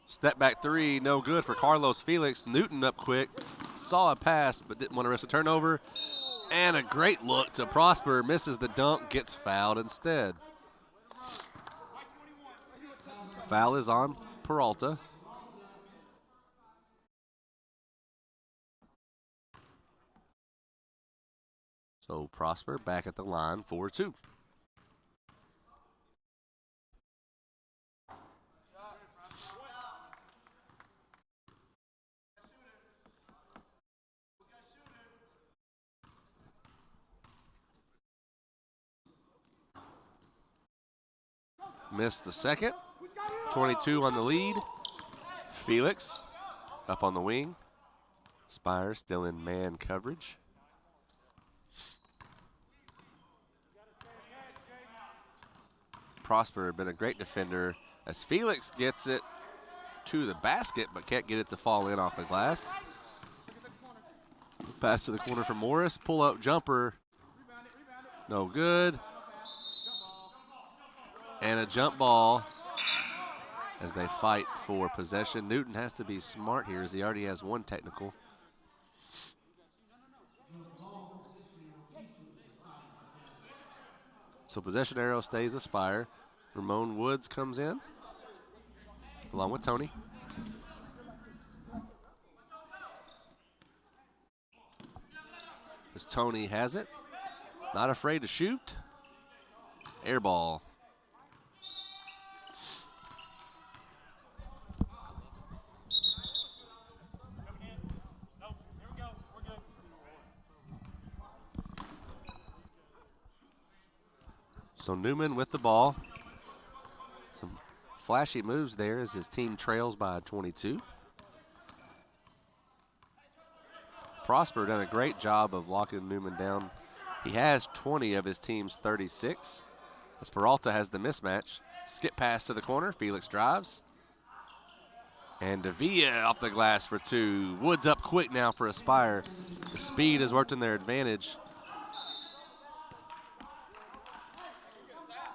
Step back three, no good for Carlos Felix. Newton up quick. Saw a pass, but didn't want to risk a turnover. And a great look to Prosper. Misses the dunk, gets fouled instead. Foul is on Peralta. So Prosper back at the line for 2. Missed the second. 22 on the lead. Felix up on the wing. Spire still in man coverage. Prosper had been a great defender as Felix gets it to the basket but can't get it to fall in off the glass. Pass to the corner for Morris. Pull up jumper. No good. And a jump ball as they fight for possession. Newton has to be smart here as he already has one technical. So possession arrow stays Aspire. Ramon Woods comes in along with Tony. As Tony has it. Not afraid to shoot. Air ball. So Newman with the ball. Some flashy moves there as his team trails by 22. Prosper done a great job of locking Newman down. He has 20 of his team's 36. As Peralta has the mismatch. Skip pass to the corner. Felix drives. And Davia off the glass for 2. Woods up quick now for Aspire. The speed has worked in their advantage.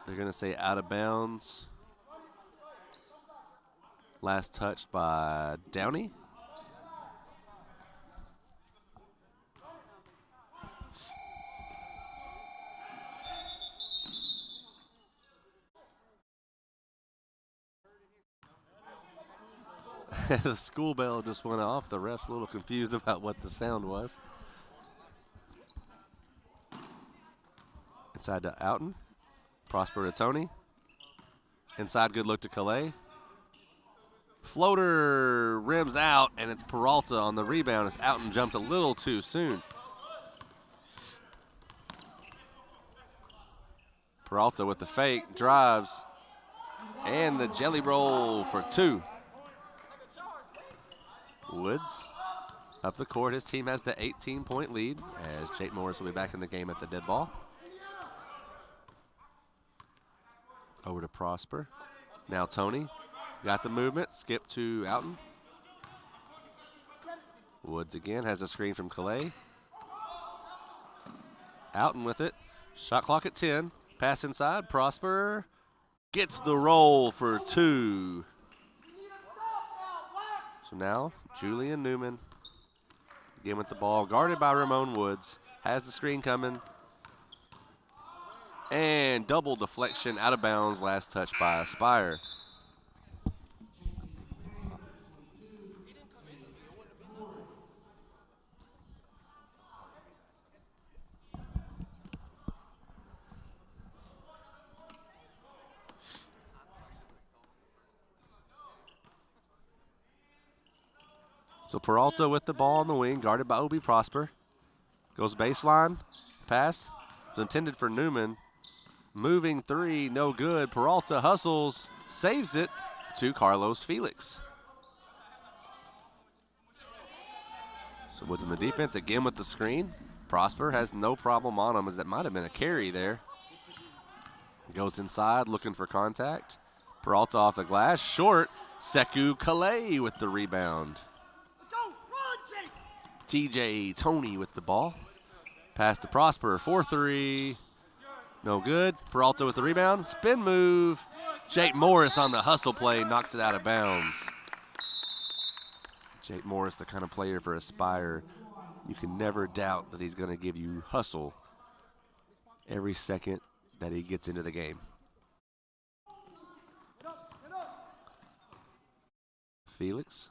They're going to say out of bounds. Last touched by Downey. The school bell just went off. The ref's a little confused about what the sound was. Inside to Outen. Prosper to Tony. Inside, good look to Calais. Floater rims out, and it's Peralta on the rebound as Outen jumped a little too soon. Peralta with the fake, drives, and the jelly roll for 2. Woods up the court. His team has the 18-point lead as Jake Morris will be back in the game at the dead ball. Over to Prosper. Now Tony got the movement. Skip to Outen. Woods again has a screen from Calais. Outen with it. Shot clock at 10. Pass inside. Prosper gets the roll for 2. So now Julian Newman again with the ball. Guarded by Ramon Woods. Has the screen coming. And double deflection out of bounds. Last touch by Aspire. So Peralta with the ball on the wing, guarded by Obi Prosper. Goes baseline, pass. Was intended for Newman. Moving 3, no good. Peralta hustles, saves it to Carlos Felix. So Woods in the defense, again with the screen. Prosper has no problem on him, as that might have been a carry there. Goes inside, looking for contact. Peralta off the glass, short. Sekou Calais with the rebound. TJ Tony with the ball. Pass to Prosper, 4-3. No good. Peralta with the rebound. Spin move. Jake Morris on the hustle play knocks it out of bounds. Jake Morris, the kind of player for Aspire, you can never doubt that he's going to give you hustle every second that he gets into the game. Felix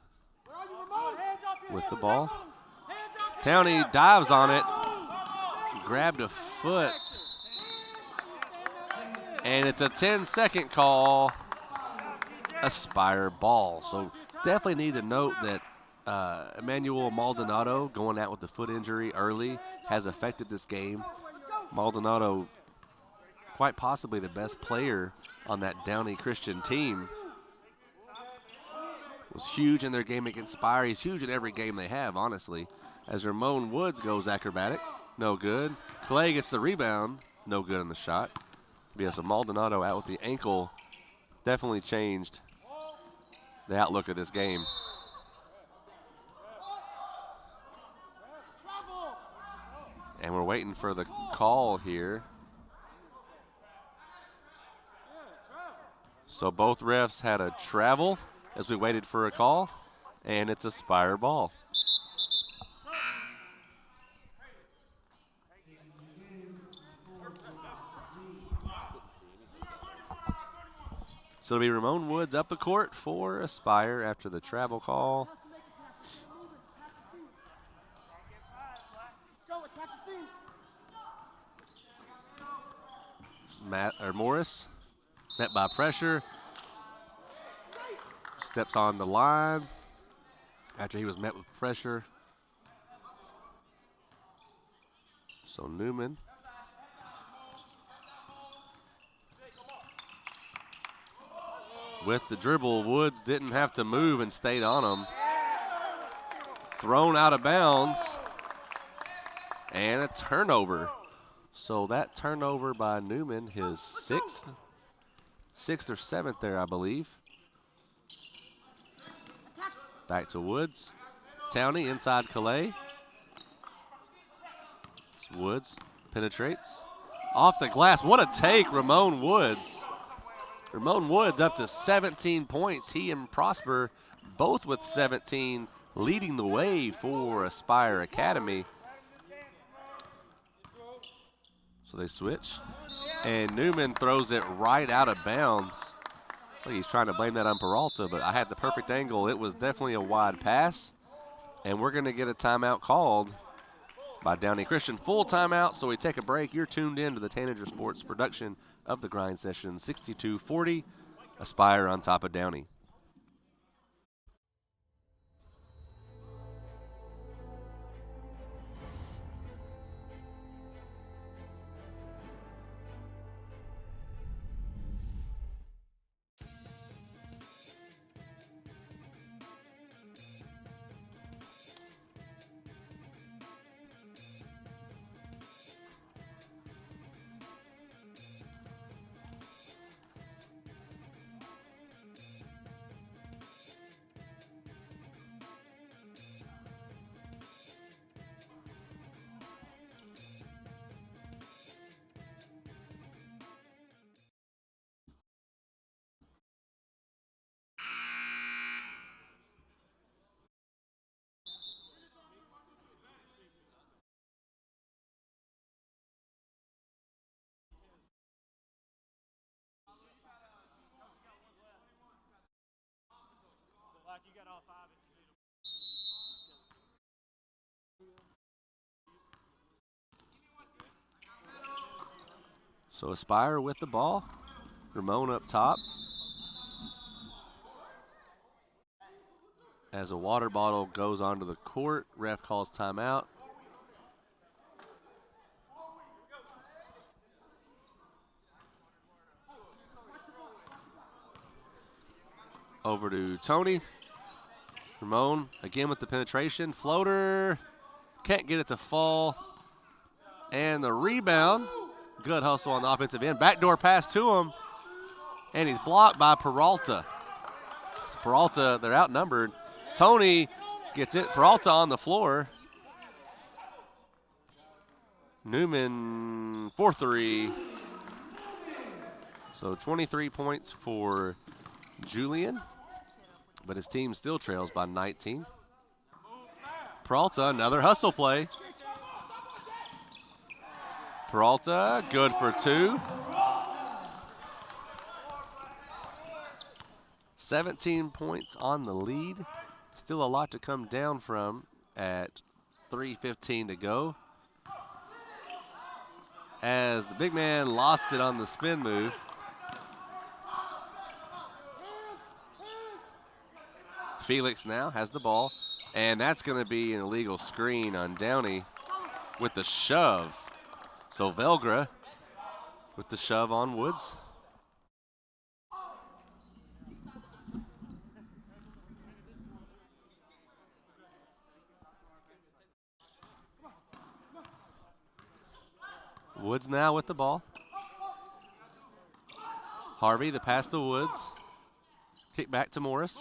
with the ball. Downey dives on it, grabbed a foot, and it's a 10-second call, Aspire ball. So definitely need to note that Emmanuel Maldonado going out with the foot injury early has affected this game. Maldonado, quite possibly the best player on that Downey Christian team, was huge in their game against Aspire. He's huge in every game they have, honestly. As Ramon Woods goes acrobatic, no good. Clay gets the rebound, no good on the shot. So Maldonado out with the ankle definitely changed the outlook of this game. And we're waiting for the call here. So both refs had a travel as we waited for a call, and it's a Aspire ball. So it'll be Ramon Woods up the court for Aspire after the travel call. Morris, met by pressure, steps on the line after he was met with pressure. So Newman. With the dribble, Woods didn't have to move and stayed on him. Thrown out of bounds. And a turnover. So that turnover by Newman, his sixth or seventh there, I believe. Back to Woods. Downey inside Calais. Woods penetrates. Off the glass. What a take, Ramon Woods. Ramon Woods up to 17 points. He and Prosper both with 17, leading the way for Aspire Academy. So they switch, and Newman throws it right out of bounds. So he's trying to blame that on Peralta, but I had the perfect angle. It was definitely a wide pass, and we're going to get a timeout called by Downey Christian. Full timeout, so we take a break. You're tuned in to the Tanager Sports production of the Grind Session. 62-40, Aspire on top of Downey. Like you got all 5 if you need them. So Aspire with the ball. Ramon up top. As a water bottle goes onto the court, ref calls timeout. Over to Tony. Ramon again with the penetration. Floater. Can't get it to fall. And the rebound. Good hustle on the offensive end. Backdoor pass to him. And he's blocked by Peralta. It's Peralta, they're outnumbered. Tony gets it. Peralta on the floor. Newman 4-3. So 23 points for Julian, but his team still trails by 19. Peralta, another hustle play. Peralta, good for 2. 17 points on the lead. Still a lot to come down from at 3:15 to go. As the big man lost it on the spin move. Felix now has the ball, and that's going to be an illegal screen on Downey with the shove. So Velgra with the shove on Woods. Woods now with the ball. Harvey, the pass to Woods. Kick back to Morris.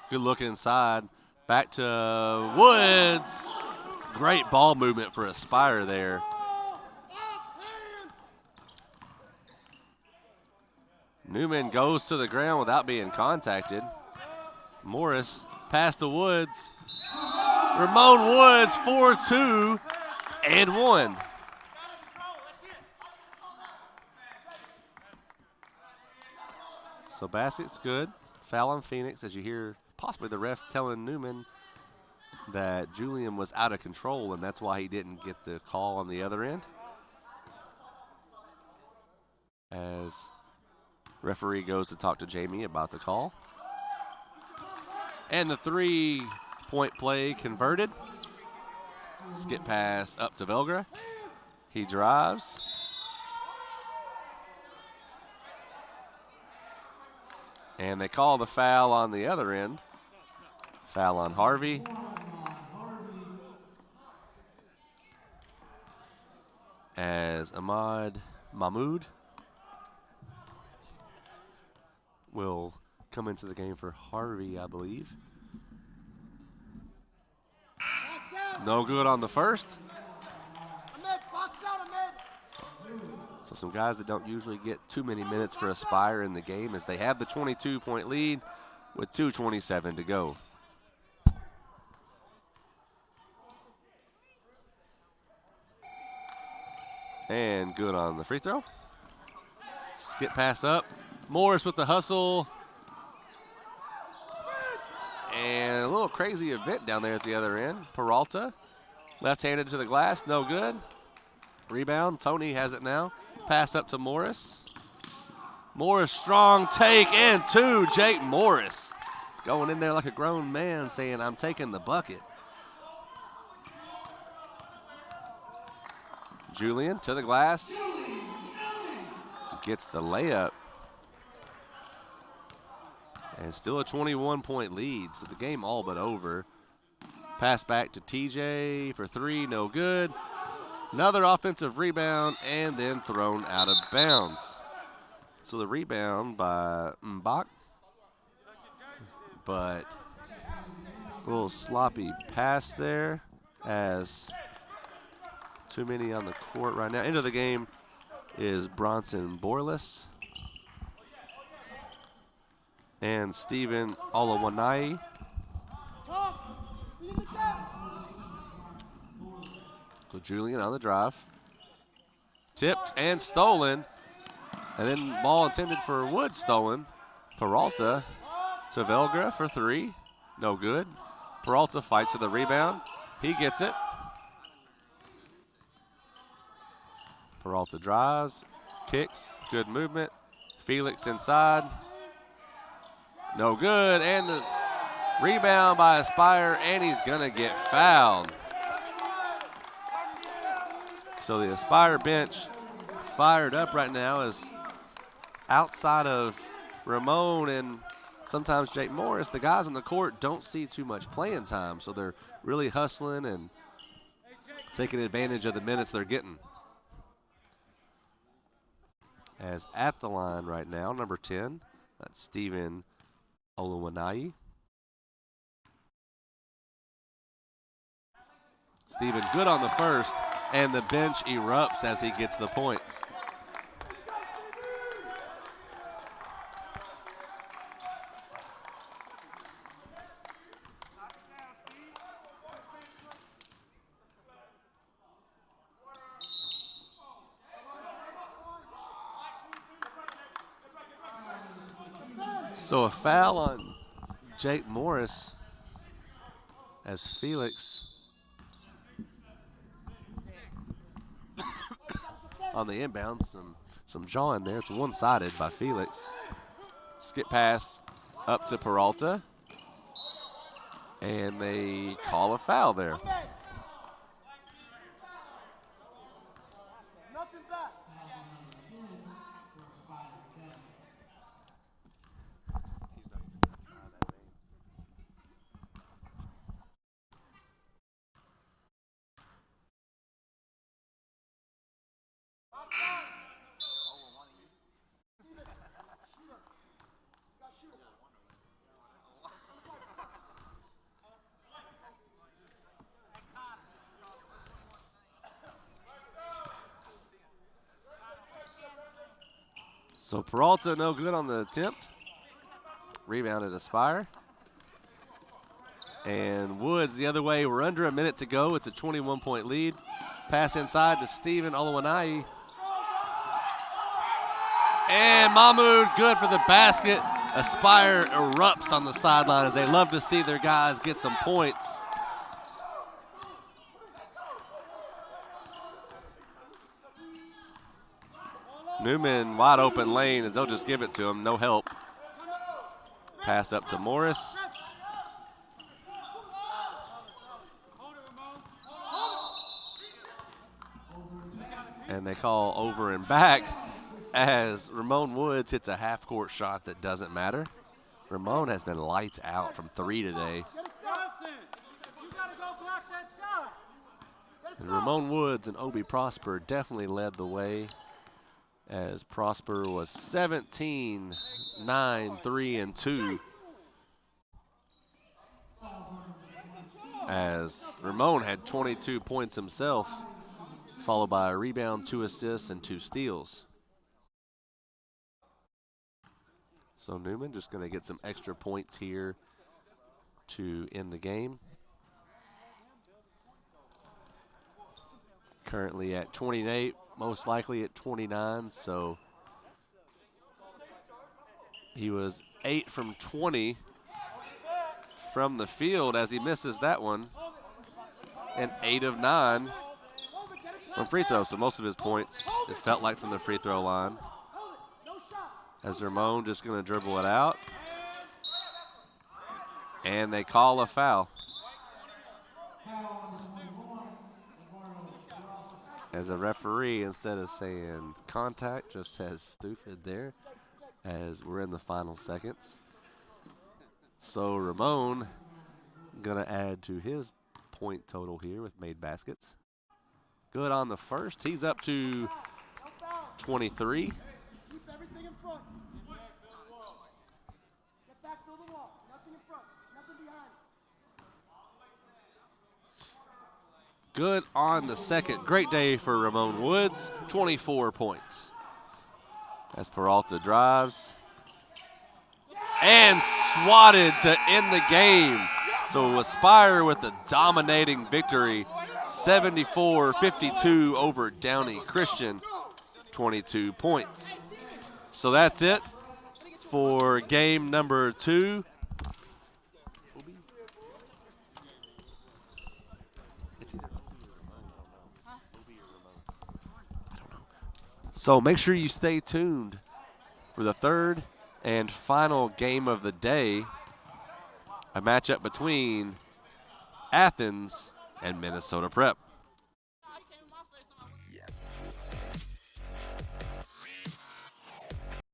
Good look inside. Back to Woods. Great ball movement for Aspire there. Newman goes to the ground without being contacted. Morris, pass to Woods. Ramon Woods, 4-2 and 1. So basket's good. Foul on Phoenix, as you hear possibly the ref telling Newman that Julian was out of control, and that's why he didn't get the call on the other end. As referee goes to talk to Jamie about the call. And the 3-point play converted. Skip pass up to Velgra. He drives. And they call the foul on the other end. Foul on Harvey. As Ahmad Mahmoud will come into the game for Harvey, I believe. No good on the first. So some guys that don't usually get too many minutes for Aspire in the game, as they have the 22-point lead with 2:27 to go. And good on the free throw. Skip pass up Morris with the hustle. And a little crazy event down there at the other end. Peralta, left-handed to the glass, no good. Rebound, Tony has it now. Pass up to Morris. Morris, strong take, and two. Jake Morris going in there like a grown man saying, I'm taking the bucket. Julian to the glass. Gets the layup. And still a 21-point lead, so the game all but over. Pass back to TJ for three, no good. Another offensive rebound, and then thrown out of bounds. So the rebound by Mbach, but a little sloppy pass there as too many on the court right now. Into the game is Bronson Borlis and Stephen Olawanai. So Julian on the drive. Tipped and stolen. And then ball intended for Wood stolen. Peralta to Velgra for three. No good. Peralta fights for the rebound. He gets it. Peralta drives, kicks, good movement. Felix inside. No good, and the rebound by Aspire, and he's gonna get fouled. So the Aspire bench fired up right now as outside of Ramon and sometimes Jake Morris, the guys on the court don't see too much playing time, so they're really hustling and taking advantage of the minutes they're getting. As at the line right now, number 10, that's Stephen Oluwanai. Stephen good on the first, and the bench erupts as he gets the points. So a foul on Jake Morris as Felix on the inbound. Some jawing there. It's one-sided by Felix. Skip pass up to Peralta. And they call a foul there. So Peralta no good on the attempt. Rebounded Aspire. And Woods the other way. We're under a minute to go. It's a 21-point lead. Pass inside to Stephen Oluwanai. And Mahmoud good for the basket. Aspire erupts on the sideline as they love to see their guys get some points. Newman wide open lane as they'll just give it to him, no help. Pass up to Morris. And they call over and back as Ramon Woods hits a half-court shot that doesn't matter. Ramon has been lights out from three today. And Ramon Woods and Obi Prosper definitely led the way, as Prosper was 17, 9, 3, and 2. As Ramon had 22 points himself, followed by a rebound, 2 assists, and 2 steals. So Newman just going to get some extra points here to end the game. Currently at 28, most likely at 29, so He was 8 from 20 from the field as he misses that one, and 8 of 9 from free throws. So most of his points, it felt like, from the free throw line. As Ramon just going to dribble it out. And they call a foul. As a referee, instead of saying contact, just says stupid there, as we're in the final seconds. So Ramon going to add to his point total here with made baskets. Good on the first. He's up to 23. Keep everything in front. Get back, build the wall. Nothing in front. Nothing behind. Good on the second. Great day for Ramon Woods. 24 points. As Peralta drives. And swatted to end the game. So Aspire with the dominating victory. 74-52 over Downey Christian. 22 points. So that's it for game number 2. So make sure you stay tuned for the third and final game of the day, a matchup between Athens and Minnesota Prep.